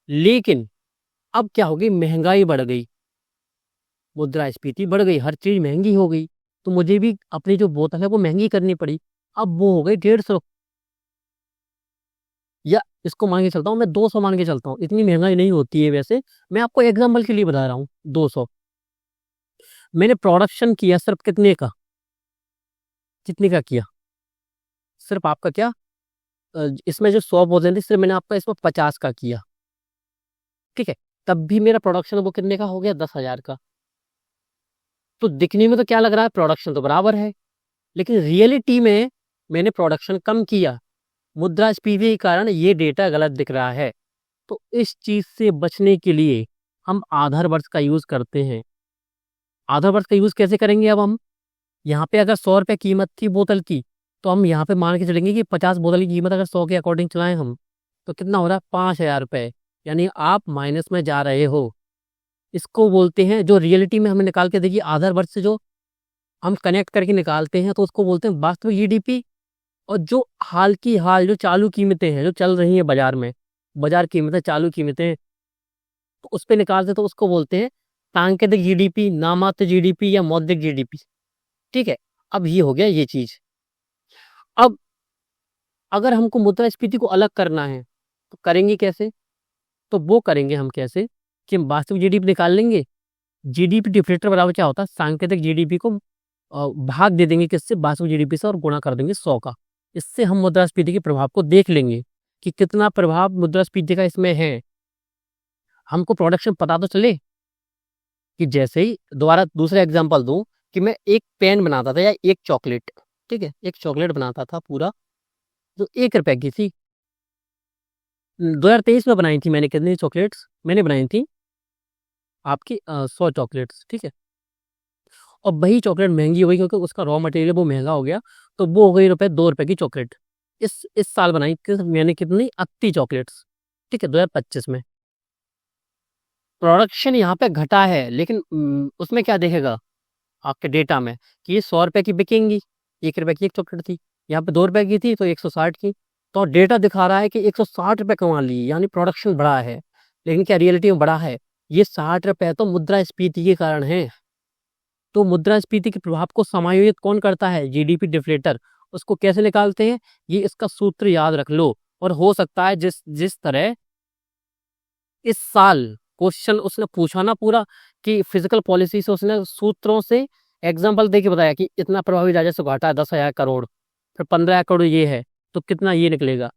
लेकिन अब क्या हो गई? महंगाई बढ़ गई, मुद्रास्फीति बढ़ गई, हर चीज महंगी हो गई, तो मुझे भी अपनी जो बोतल है वो महंगी करनी पड़ी। अब वो हो गई 150, या इसको मान के चलता हूँ मैं 200 मान के चलता हूँ, इतनी महंगाई नहीं होती है वैसे, मैं आपको एग्जाम्पल के लिए बता रहा हूँ। 200 मैंने प्रोडक्शन किया सिर्फ कितने का? कितने का किया? सिर्फ आपका क्या, इसमें जो 100 बोतल थी, सिर्फ मैंने आपका इसमें 50 का किया, ठीक है? तब भी मेरा प्रोडक्शन वो कितने का हो गया? 10,000 का। तो दिखने में तो क्या लग रहा है? प्रोडक्शन तो बराबर है, लेकिन रियलिटी में मैंने प्रोडक्शन कम किया। मुद्रास्फीति के कारण ये डेटा गलत दिख रहा है। तो इस चीज से बचने के लिए हम आधार वर्ष का यूज करते हैं। आधार वर्ष का यूज कैसे करेंगे? अब हम यहाँ पे अगर 100 रुपए कीमत थी बोतल की, तो हम यहाँ पे मान के चलेंगे कि 50 बोतल की कीमत अगर 100 के अकॉर्डिंग चलाएं हम, तो कितना हो रहा है? 5,000 रुपए। यानी आप माइनस में जा रहे हो। इसको बोलते हैं, जो रियलिटी में हमें निकाल के देखिए, आधार वर्ष से जो हम कनेक्ट करके निकालते हैं, तो उसको बोलते हैं वास्तविक जीडीपी। और जो हाल की हाल जो चालू कीमतें हैं, जो चल रही हैं बाजार में, बाजार कीमतें, चालू कीमतें, तो उस पे निकालते हैं, तो उसको बोलते हैं सांकेतिक जीडीपी, नामात्र जीडीपी, या मौद्रिक जीडीपी, ठीक है? अब ये हो गया ये चीज। अब अगर हमको मुद्रास्फीति को अलग करना है तो करेंगे कैसे? तो वो करेंगे हम कैसे कि हम वास्तविक जीडीपी निकाल लेंगे। जीडीपी डिफलेटर बराबर क्या होता है? सांकेतिक जीडीपी को भाग दे देंगे किससे? वास्तविक जीडीपी से, और गुणा कर देंगे 100 का। इससे हम मुद्रास्फीति के प्रभाव को देख लेंगे कि कितना प्रभाव मुद्रास्फीति का इसमें है। हमको प्रोडक्शन पता तो चले कि जैसे ही, दोबारा दूसरा एग्जांपल दूं, कि मैं एक पेन बनाता था या एक चॉकलेट, ठीक है? एक चॉकलेट बनाता था पूरा, जो 1 रुपए की थी। 2023 में बनाई थी मैंने। कितनी चॉकलेट्स मैंने बनाई थी? आपकी 100 चॉकलेट्स, ठीक है। और वही चॉकलेट महंगी हो गई क्योंकि उसका रॉ मटेरियल वो महंगा हो गया, तो वो हो गई ₹2 की चॉकलेट। इस साल बनाई मैंने कितनी 80 चॉकलेट्स, ठीक है, 2025 में। प्रोडक्शन यहाँ पे घटा है, लेकिन उसमें क्या देखेगा आपके डेटा में कि ये ₹100 की बिकेंगी, ₹1 की एक चॉकलेट थी, यहाँ पे ₹2 की थी तो 160 की। तो डेटा दिखा रहा है कि ₹160 कमा ली, यानी प्रोडक्शन बढ़ा है। लेकिन क्या रियलिटी में बढ़ा है? ये ₹60 तो मुद्रास्फीति के कारण है। तो मुद्रास्फीति के प्रभाव को समायोजित कौन करता है? GDP deflator. उसको कैसे निकालते हैं? ये इसका सूत्र याद रख लो। और हो सकता है जिस जिस तरह इस साल क्वेश्चन उसने पूछा ना पूरा, कि फिजिकल पॉलिसी से उसने सूत्रों से एग्जाम्पल दे के बताया कि इतना प्रभावी राजस्व घाटा है 10,000 करोड़, फिर 15 करोड़ ये है, तो कितना ये निकलेगा।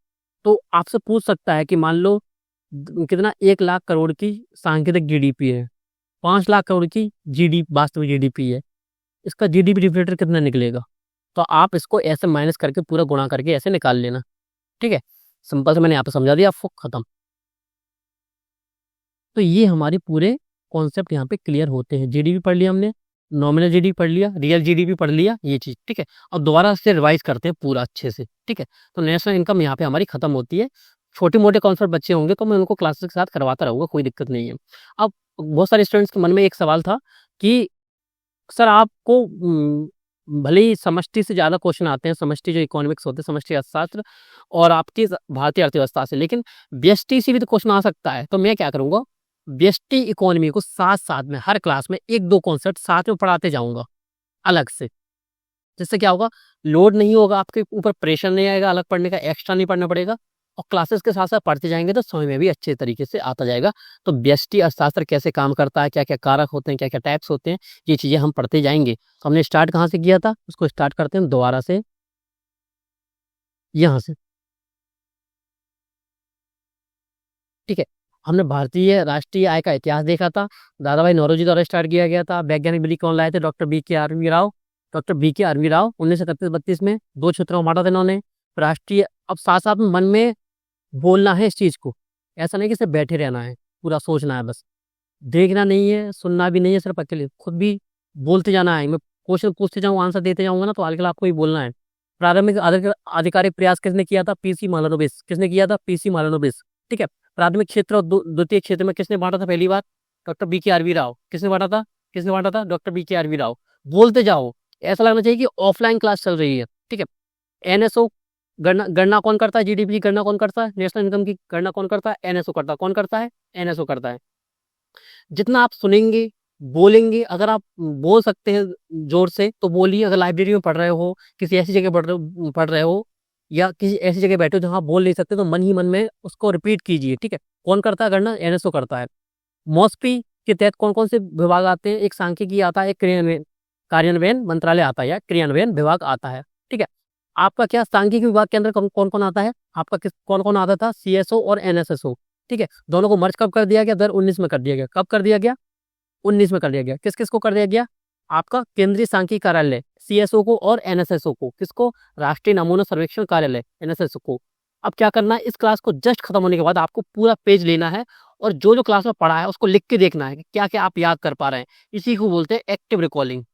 तो आपसे पूछ सकता है कि मान लो कितना 1 लाख करोड़ की सांकेतिक जीडीपी है, 5 लाख करोड़ की जीडी वास्तविक जीडीपी है, इसका जीडीपी डिफलेटर कितना निकलेगा। तो आप इसको ऐसे माइनस करके पूरा गुणा करके ऐसे निकाल लेना, ठीक है। सिंपल से मैंने यहाँ पे समझा दिया आपको, खत्म। तो ये हमारे पूरे कॉन्सेप्ट यहाँ पे क्लियर होते हैं। जीडीपी पढ़ लिया हमने, नॉमिनल जीडीपी पढ़ लिया, रियल जीडीपी पढ़ लिया, ये चीज, ठीक है। अब दोबारा से रिवाइज करते हैं पूरा अच्छे से, ठीक है। तो नेशनल इनकम यहाँ पे हमारी खत्म होती है। छोटे मोटे कॉन्सेप्ट बच्चे होंगे तो मैं उनको क्लासेस के साथ करवाता रहूंगा, कोई दिक्कत नहीं है। अब बहुत सारे स्टूडेंट्स के मन में एक सवाल था कि सर आपको भले ही समष्टि से ज़्यादा क्वेश्चन आते हैं, समष्टि जो इकोनॉमिक्स होते हैं, समष्टि अर्थशास्त्र और आपकी भारतीय अर्थव्यवस्था से, लेकिन व्यष्टि से भी तो क्वेश्चन आ सकता है। तो मैं क्या करूँगा, व्यष्टि इकोनॉमी को साथ साथ में हर क्लास में 1-2 कॉन्सेप्ट साथ में पढ़ाते जाऊंगा अलग से। जिससे क्या होगा, लोड नहीं होगा आपके ऊपर, प्रेशर नहीं आएगा अलग पढ़ने का, एक्स्ट्रा नहीं पढ़ना पड़ेगा। और क्लासेस के साथ साथ पढ़ते जाएंगे तो समझ में भी अच्छे तरीके से आता जाएगा। तो व्यष्टि अर्थशास्त्र कैसे काम करता है, क्या क्या कारक होते हैं, क्या क्या टैक्स होते हैं, ये चीज़ें हम पढ़ते जाएंगे। तो हमने स्टार्ट कहाँ से किया था, उसको स्टार्ट करते हैं दोबारा से, यहाँ से, ठीक है। हमने भारतीय राष्ट्रीय आय का इतिहास देखा था, दादा भाई नौरोजी द्वारा स्टार्ट किया गया था। वैज्ञानिक बिल्ली कौन लाए थे? डॉक्टर बी के आरवी राव। डॉक्टर बी के आरवी राव 1931-32 में 2 क्षेत्रों में बांटा था इन्होंने राष्ट्रीय। अब साथ साथ में मन में बोलना है इस चीज को, ऐसा नहीं कि सिर्फ बैठे रहना है, पूरा सोचना है बस, देखना नहीं है, सुनना भी नहीं है, सिर्फ अकेले खुद भी बोलते जाना है। मैं क्वेश्चन पूछते जाऊँ, आंसर देते जाऊंगा ना, तो आगे आपको ही बोलना है। प्राथमिक आधिकारिक प्रयास किसने किया था? पीसी महालनोबिस। किसने किया था? पीसी महालनोबिस, ठीक है। प्राथमिक क्षेत्र और द्वितीय क्षेत्र में किसने बांटा था पहली बार? डॉक्टर बी के आरवी राव। किसने बांटा था? किसने बांटा था? डॉक्टर बी के आरवी राव। बोलते जाओ, ऐसा लगना चाहिए कि ऑफलाइन क्लास चल रही है, ठीक है। एनएसओ गणना गणना कौन करता है? जीडीपी की गणना कौन करता है? नेशनल इनकम की गणना कौन करता है? एनएसओ करता है। कौन करता है? एनएसओ करता है। जितना आप सुनेंगे, बोलेंगे, अगर आप बोल सकते हैं जोर से तो बोलिए। अगर लाइब्रेरी में पढ़ रहे हो, किसी ऐसी जगह पढ़ रहे हो या किसी ऐसी जगह बैठे हो जहाँ आप बोल नहीं सकते, तो मन ही मन में उसको रिपीट कीजिए, ठीक है। कौन करता है गणना? एनएसओ करता है। मॉस्पी के तहत कौन कौन से विभाग आते हैं? एक सांख्यिकी आता है, एक क्रियान्वयन कार्यान्वयन मंत्रालय आता है, या क्रियान्वयन विभाग आता है, ठीक है। आपका क्या सांख्यिकी विभाग के अंदर कौन कौन आता है? आपका किस कौन कौन आता था? सीएसओ और एनएसएसओ, ठीक है। दोनों को मर्ज कब कर दिया गया? 2019 में कर दिया गया। कब कर दिया गया? 19 में कर दिया गया। किस किस को कर दिया गया? आपका केंद्रीय सांख्यिकी कार्यालय सीएसओ को, और एनएसएसओ को। किसको? राष्ट्रीय नमूना सर्वेक्षण कार्यालय एनएसएसओ को। अब क्या करना है, इस क्लास को जस्ट खत्म होने के बाद आपको पूरा पेज लेना है और जो जो क्लास में पढ़ा है उसको लिख के देखना है कि क्या क्या आप याद कर पा रहे हैं। इसी को बोलते हैं एक्टिव रिकॉलिंग,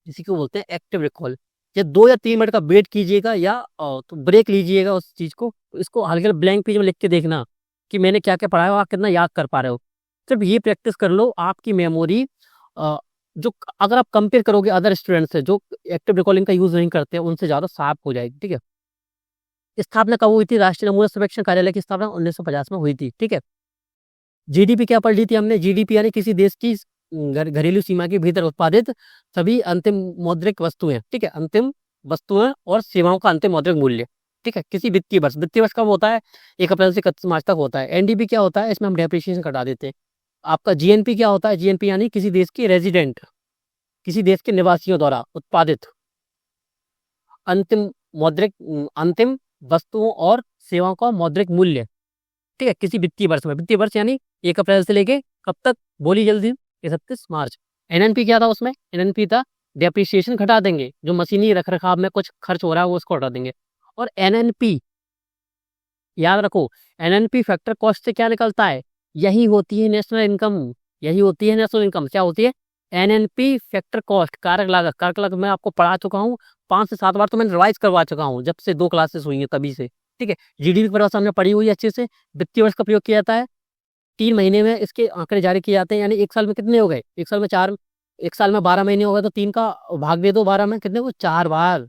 इसी को बोलते हैं एक्टिव रिकॉल। या 2 या 3 मिनट का वेट कीजिएगा, या तो ब्रेक लीजिएगा उस चीज को, तो इसको हल्के ब्लैंक पेज में लिख के देखना कि मैंने क्या क्या पढ़ा है और आप कितना याद कर पा रहे हो। सिर्फ ये प्रैक्टिस कर लो, आपकी मेमोरी जो अगर आप कंपेयर करोगे अदर स्टूडेंट से जो एक्टिव रिकॉलिंग का यूज नहीं करते हैं, उनसे ज्यादा शार्प हो जाएगी, ठीक है। स्थापना कब हुई थी? राष्ट्रीय नमूना सर्वेक्षण कार्यालय की स्थापना 1950 में हुई थी, ठीक है। जीडीपी क्या पढ़ ली थी हमने? जीडीपी यानी किसी देश की घरेलू सीमा के भीतर उत्पादित सभी अंतिम मौद्रिक वस्तुएं, ठीक है। अंतिम वस्तुएं और सेवाओं का अंतिम मौद्रिक मूल्य, ठीक है, किसी वित्तीय वर्ष। वित्तीय वर्ष कब होता है? 1 अप्रैल से 31 मार्च तक होता है। एनडीपी क्या होता है? इसमें हम डेप्रिसिएशन घटा देते हैं। आपका जीएनपी क्या होता है? जीएनपी यानी किसी देश के रेजिडेंट, किसी देश के निवासियों द्वारा उत्पादित अंतिम मौद्रिक अंतिम वस्तुओं और सेवाओं का मौद्रिक मूल्य, ठीक है, किसी वित्तीय वर्ष में। वित्तीय वर्ष यानी 1 अप्रैल से लेके कब तक? बोली जल्दी। 31 मार्च। एनएनपी क्या था उसमें? एनएनपी था डेप्रिसिएशन घटा देंगे, जो मशीनी रखरखाव में कुछ खर्च हो रहा है वो उसको हटा देंगे। और एनएनपी याद रखो, एनएनपी फैक्टर कॉस्ट से क्या निकलता है? यही होती है नेशनल इनकम। यही होती है नेशनल इनकम। क्या होती है? एनएनपी फैक्टर कॉस्ट, कारक लागत। कारक लागत मैं आपको पढ़ा चुका हूँ 5 से 7 बार, तो मैंने रिवाइज करवा चुका हूँ जब से 2 क्लासेस हुई हैं तभी से। ठीक है, जीडीपी की परिभाषा हमने पढ़ी हुई है अच्छे से। वित्तीय वर्ष का प्रयोग किया जाता है, 3 महीने में इसके आंकड़े जारी किए जाते हैं, यानी 1 साल में कितने हो गए? 1 साल में 4, 1 साल में 12 महीने हो गए, तो 3 का भाग दे दो 12 में, कितने को? 4 बार,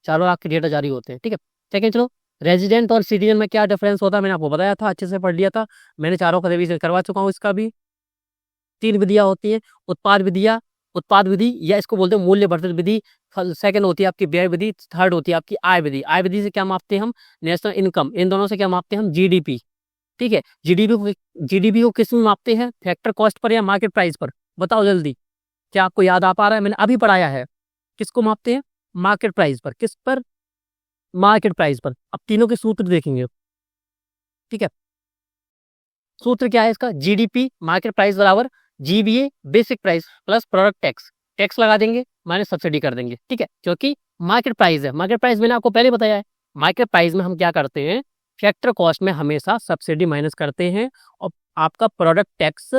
4 बार आपके डेटा जारी होते हैं। ठीक है, सेकंड चलो, रेजिडेंट और सिटीजन में क्या डिफरेंस होता है मैंने आपको बताया था, अच्छे से पढ़ लिया था मैंने, चारों का रिवीजन करवा चुका हूँ इसका भी। 3 विधियां होती हैं, उत्पाद विधि या इसको बोलते हैं मूल्य वर्धित विधि। सेकंड होती है आपकी व्यय विधि, थर्ड होती है आपकी आय विधि। आय विधि से क्या मापते हैं हम? National income. इन दोनों से क्या मापते हैं हम? जीडीपी। ठीक है, जीडीपी को किस में मापते हैं? फैक्टर कॉस्ट पर या मार्केट प्राइस पर? बताओ जल्दी, क्या आपको याद आ पा रहा है? मैंने अभी पढ़ाया है। किसको मापते हैं? मार्केट प्राइस पर। किस पर? मार्केट प्राइस पर। अब तीनों के सूत्र देखेंगे। ठीक है, सूत्र क्या है इसका? जीडीपी मार्केट प्राइस बराबर GBA basic price plus product tax. Tax लगा देंगे माइनस सब्सिडी कर देंगे। ठीक है, क्योंकि मार्केट प्राइस है। मार्केट प्राइस मैंने आपको पहले बताया है, मार्केट प्राइस में हम क्या करते हैं? फैक्टर कॉस्ट में हमेशा सब्सिडी माइनस करते हैं और आपका प्रोडक्ट टैक्स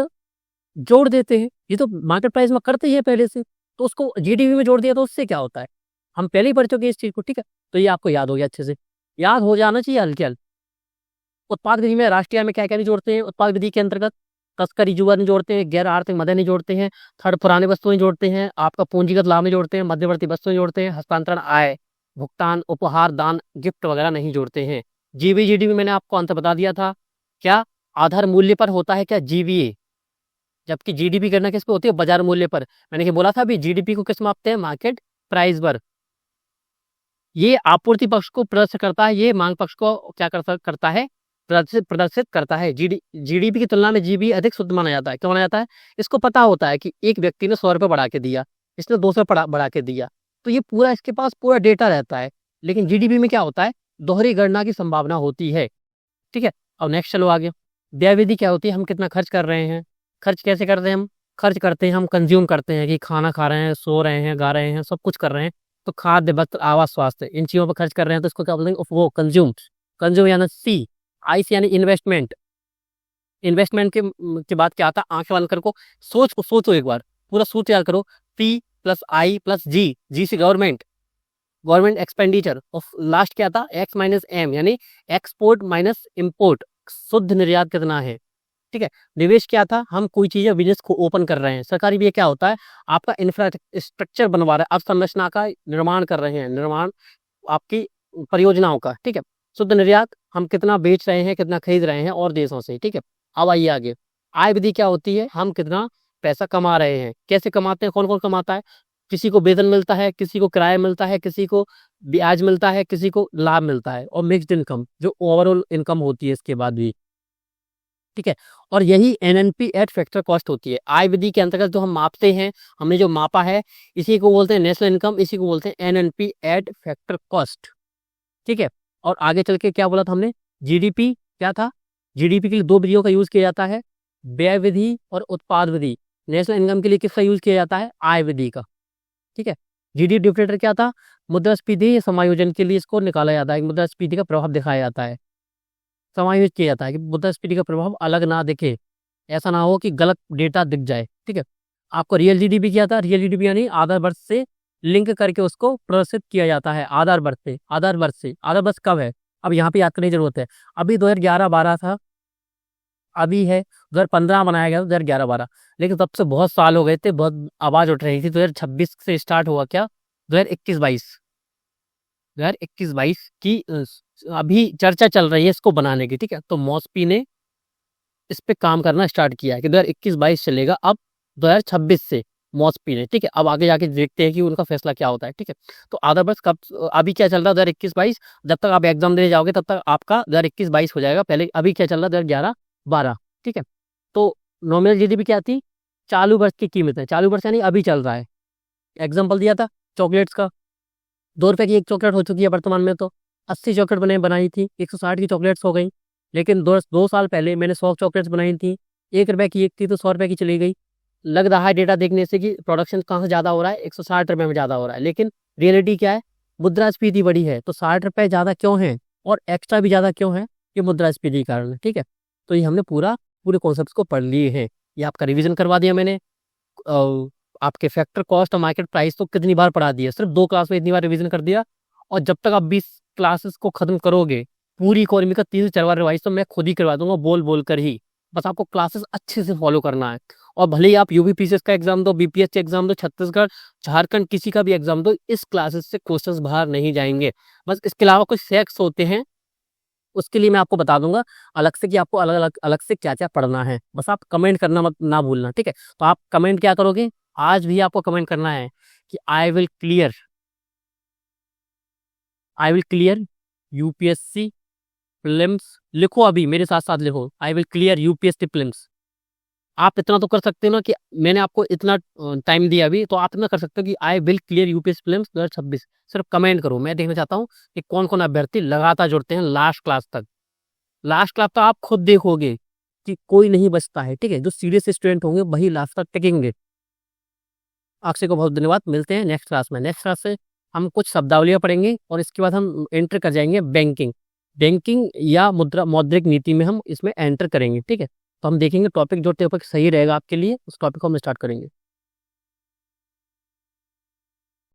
जोड़ देते हैं। ये तो मार्केट प्राइस में करते ही है पहले से, तो उसको जीडीपी में जोड़ दिया तो उससे क्या होता है? हम पहले ही पढ़ चुके हैं इस चीज को। ठीक है, तो ये आपको याद हो गया, अच्छे से याद हो जाना चाहिए हल्के हल्के। उत्पाद विधि में राष्ट्रीय आय में क्या क्या नहीं जोड़ते हैं? उत्पाद विधि के अंतर्गत तस्करी जुआ नहीं जोड़ते हैं, गैर आर्थिक मदद नहीं जोड़ते हैं, थर्ड पुराने वस्तुएं नहीं जोड़ते हैं, आपका पूंजीगत लाभ नहीं जोड़ते हैं, मध्यवर्ती वस्तुएं जोड़ते हैं, हस्तांतरण आय, भुगतान, उपहार, दान, गिफ्ट वगैरह नहीं जोड़ते हैं। जीबीजीडी में मैंने आपको अंत बता दिया था, क्या आधार मूल्य पर होता है क्या? जीवीए। जबकि जीडीपी गणना किस पे होती है? बाजार मूल्य पर। मैंने क्या बोला था अभी? जीडीपी को किस मापते हैं? मार्केट प्राइस पर। ये आपूर्ति पक्ष को प्रदर्शित करता है, ये मांग पक्ष को क्या करता है? प्रदर्शित करता है। जीडीपी की तुलना में जीबी अधिक शुद्ध माना जाता है। क्यों माना जाता है? इसको पता होता है कि एक व्यक्ति ने 100 रुपये बढ़ा के दिया, इसने 200 बढ़ा के दिया, तो ये पूरा इसके पास पूरा डेटा रहता है। लेकिन जीडीपी में क्या होता है? दोहरी गणना की संभावना होती है। ठीक है, अब नेक्स्ट चलो आगे। व्यय विधि क्या होती है? हम कितना खर्च कर रहे हैं। खर्च कैसे करते हैं हम? खर्च करते हैं हम कंज्यूम करते हैं, कि खाना खा रहे हैं, सो रहे हैं, गा रहे हैं, सब कुछ कर रहे हैं, तो खाद्य, वस्त्र, आवास, स्वास्थ्य, इन चीजों पर खर्च कर रहे हैं, तो इसको क्या बोलेंगे? वो कंज्यूम। कंज्यूम यानी सी। आई से यानी इन्वेस्टमेंट। इन्वेस्टमेंट के बाद क्या आता है? आंखें बंद कर को सोचो एक बार, पूरा सूत्र याद करो। पी प्लस आई प्लस जी, जी से गवर्नमेंट एक्सपेंडिचर, और लास्ट क्या था? एक्स माइनस एम, यानी एक्सपोर्ट माइनस इम्पोर्ट, शुद्ध निर्यात कितना है। ठीक है, निवेश क्या था? हम कोई चीज बिजनेस को ओपन कर रहे हैं। सरकारी भी क्या होता है? आपका इंफ्रास्ट्रक्चर बनवा रहा है, अवसंरचना का निर्माण कर रहे हैं, निर्माण आपकी परियोजनाओं का। ठीक है, शुद्ध निर्यात हम कितना बेच रहे हैं, कितना खरीद रहे हैं और देशों से। ठीक है, अब आइए आगे। आय विधि क्या होती है? हम कितना पैसा कमा रहे हैं, कैसे कमाते हैं, कौन कौन कमाता है? किसी को वेतन मिलता है, किसी को किराया मिलता है, किसी को ब्याज मिलता है, किसी को लाभ मिलता है, और मिक्स्ड इनकम जो ओवरऑल इनकम होती है इसके बाद भी। ठीक है, और यही एनएनपी एट फैक्टर कॉस्ट होती है। आय विधि के अंतर्गत जो हम मापते हैं, हमने जो मापा है, इसी को बोलते हैं नेशनल इनकम, इसी को बोलते हैं एनएनपी एट फैक्टर कॉस्ट। ठीक है, और आगे चल के क्या बोला था हमने? जीडीपी क्या था? जीडीपी के लिए 2 विधियों का यूज किया जाता है, व्यय विधि और उत्पाद विधि। नेशनल इनकम के लिए किसका यूज किया जाता है? आय विधि का। ठीक है, जीडीपी डिफरेटर क्या था? मुद्रास्फीति समायोजन के लिए इसको निकाला जाता है, मुद्रास्फीति का प्रभाव दिखाया जाता है, समायोजित किया जाता है कि मुद्रास्फीति का प्रभाव अलग ना दिखे, ऐसा ना हो कि गलत डेटा दिख जाए। ठीक है, आपको रियल जीडीपी क्या था? रियल जीडीपी यानी आधार वर्ष से लिंक करके उसको प्रदर्शित किया जाता है, आधार वर्ष से। आधार वर्ष कब है? अब यहाँ पे याद करने की जरूरत है। अभी 2011-12 था, अभी है 2015 बनाया गया था, 2011-12, लेकिन तब से बहुत साल हो गए थे, बहुत आवाज उठ रही थी। 2026 से स्टार्ट हुआ क्या? 2021-22 की अभी चर्चा चल रही है इसको बनाने की। ठीक है, तो मॉस्पी ने इस पे काम करना स्टार्ट किया है कि 2021-22 चलेगा, अब 2026 से मॉस्पी ने। ठीक है, अब आगे जाके देखते हैं कि उनका फैसला क्या होता है। ठीक है, तो आधा बस कब, अभी क्या चल रहा है? 2021-22, जब तक आप एग्जाम देने जाओगे तब तक आपका 2021-22 हो जाएगा। पहले अभी क्या चल रहा है? 2011-12। ठीक है, तो नॉमिनल जीडीपी क्या थी? चालू वर्ष की कीमत है, चालू वर्ष यानी अभी चल रहा है। एग्जाम्पल दिया था चॉकलेट्स का, 2 रुपए की एक चॉकलेट हो चुकी है वर्तमान में, तो 80 चॉकलेट बनाई थी, 160 की चॉकलेट्स हो गई। लेकिन 2 साल पहले मैंने 100 चॉकलेट्स बनाई थी, 1 रुपए की एक थी, तो 100 रुपए की चली गई। लग रहा है डेटा देखने से कि प्रोडक्शन कहाँ से ज़्यादा हो रहा है, 160 रुपये में ज़्यादा हो रहा है, लेकिन रियलिटी क्या है? मुद्रास्फीति बढ़ी है, तो 60 रुपये ज़्यादा क्यों है और एक्स्ट्रा भी ज़्यादा क्यों है? ये मुद्रास्फीति के कारण है। ठीक है, तो ये हमने पूरे कॉन्सेप्ट को पढ़ लिए हैं। ये आपका रिवीजन करवा दिया मैंने। आपके फैक्टर कॉस्ट और मार्केट प्राइस तो कितनी बार पढ़ा दिया, सिर्फ 2 क्लास में इतनी बार रिवीजन कर दिया। और जब तक आप 20 क्लासेस को खत्म करोगे, पूरी इकोनॉमी का 3 से 4 बार रिवाइज तो मैं खुद ही करवा दूंगा, बोल बोल कर ही। बस आपको क्लासेस अच्छे से फॉलो करना है। और भले ही आप यूपीपीसीएस का एग्जाम दो, बीपीएस का एग्जाम दो, छत्तीसगढ़, झारखंड किसी का भी एग्जाम दो, इस क्लासेस से क्वेश्चंस बाहर नहीं जाएंगे। बस इसके अलावा कुछ सेक्स होते हैं, उसके लिए मैं आपको बता दूंगा अलग से कि आपको अलग से क्या क्या पढ़ना है। बस आप कमेंट करना मत ना भूलना, ठीक है। तो आप कमेंट क्या करोगे, आज भी आपको कमेंट करना है कि I will clear UPSC prelims. लिखो, अभी मेरे साथ साथ लिखो, I will clear UPSC prelims. आप इतना तो कर सकते हो ना कि मैंने आपको इतना टाइम दिया अभी, तो आप इतना कर सकते हो कि I will clear UPSC prelims 2026। सिर्फ कमेंट करो, मैं देखना चाहता हूँ कि कौन कौन अभ्यर्थी लगातार जुड़ते हैं लास्ट क्लास तक। लास्ट क्लास तक आप खुद देखोगे कि कोई नहीं बचता है, ठीक है। जो सीरियस स्टूडेंट होंगे वही लास्ट तक टिकेंगे। अक्षय को बहुत धन्यवाद, मिलते हैं नेक्स्ट क्लास में। नेक्स्ट क्लास से हम कुछ शब्दावलियाँ पढ़ेंगे और इसके बाद हम एंटर कर जाएंगे बैंकिंग। बैंकिंग या मौद्रिक नीति में हम इसमें एंटर करेंगे, ठीक है। तो हम देखेंगे टॉपिक, जो टॉपिक सही रहेगा आपके लिए उस टॉपिक को हम स्टार्ट करेंगे।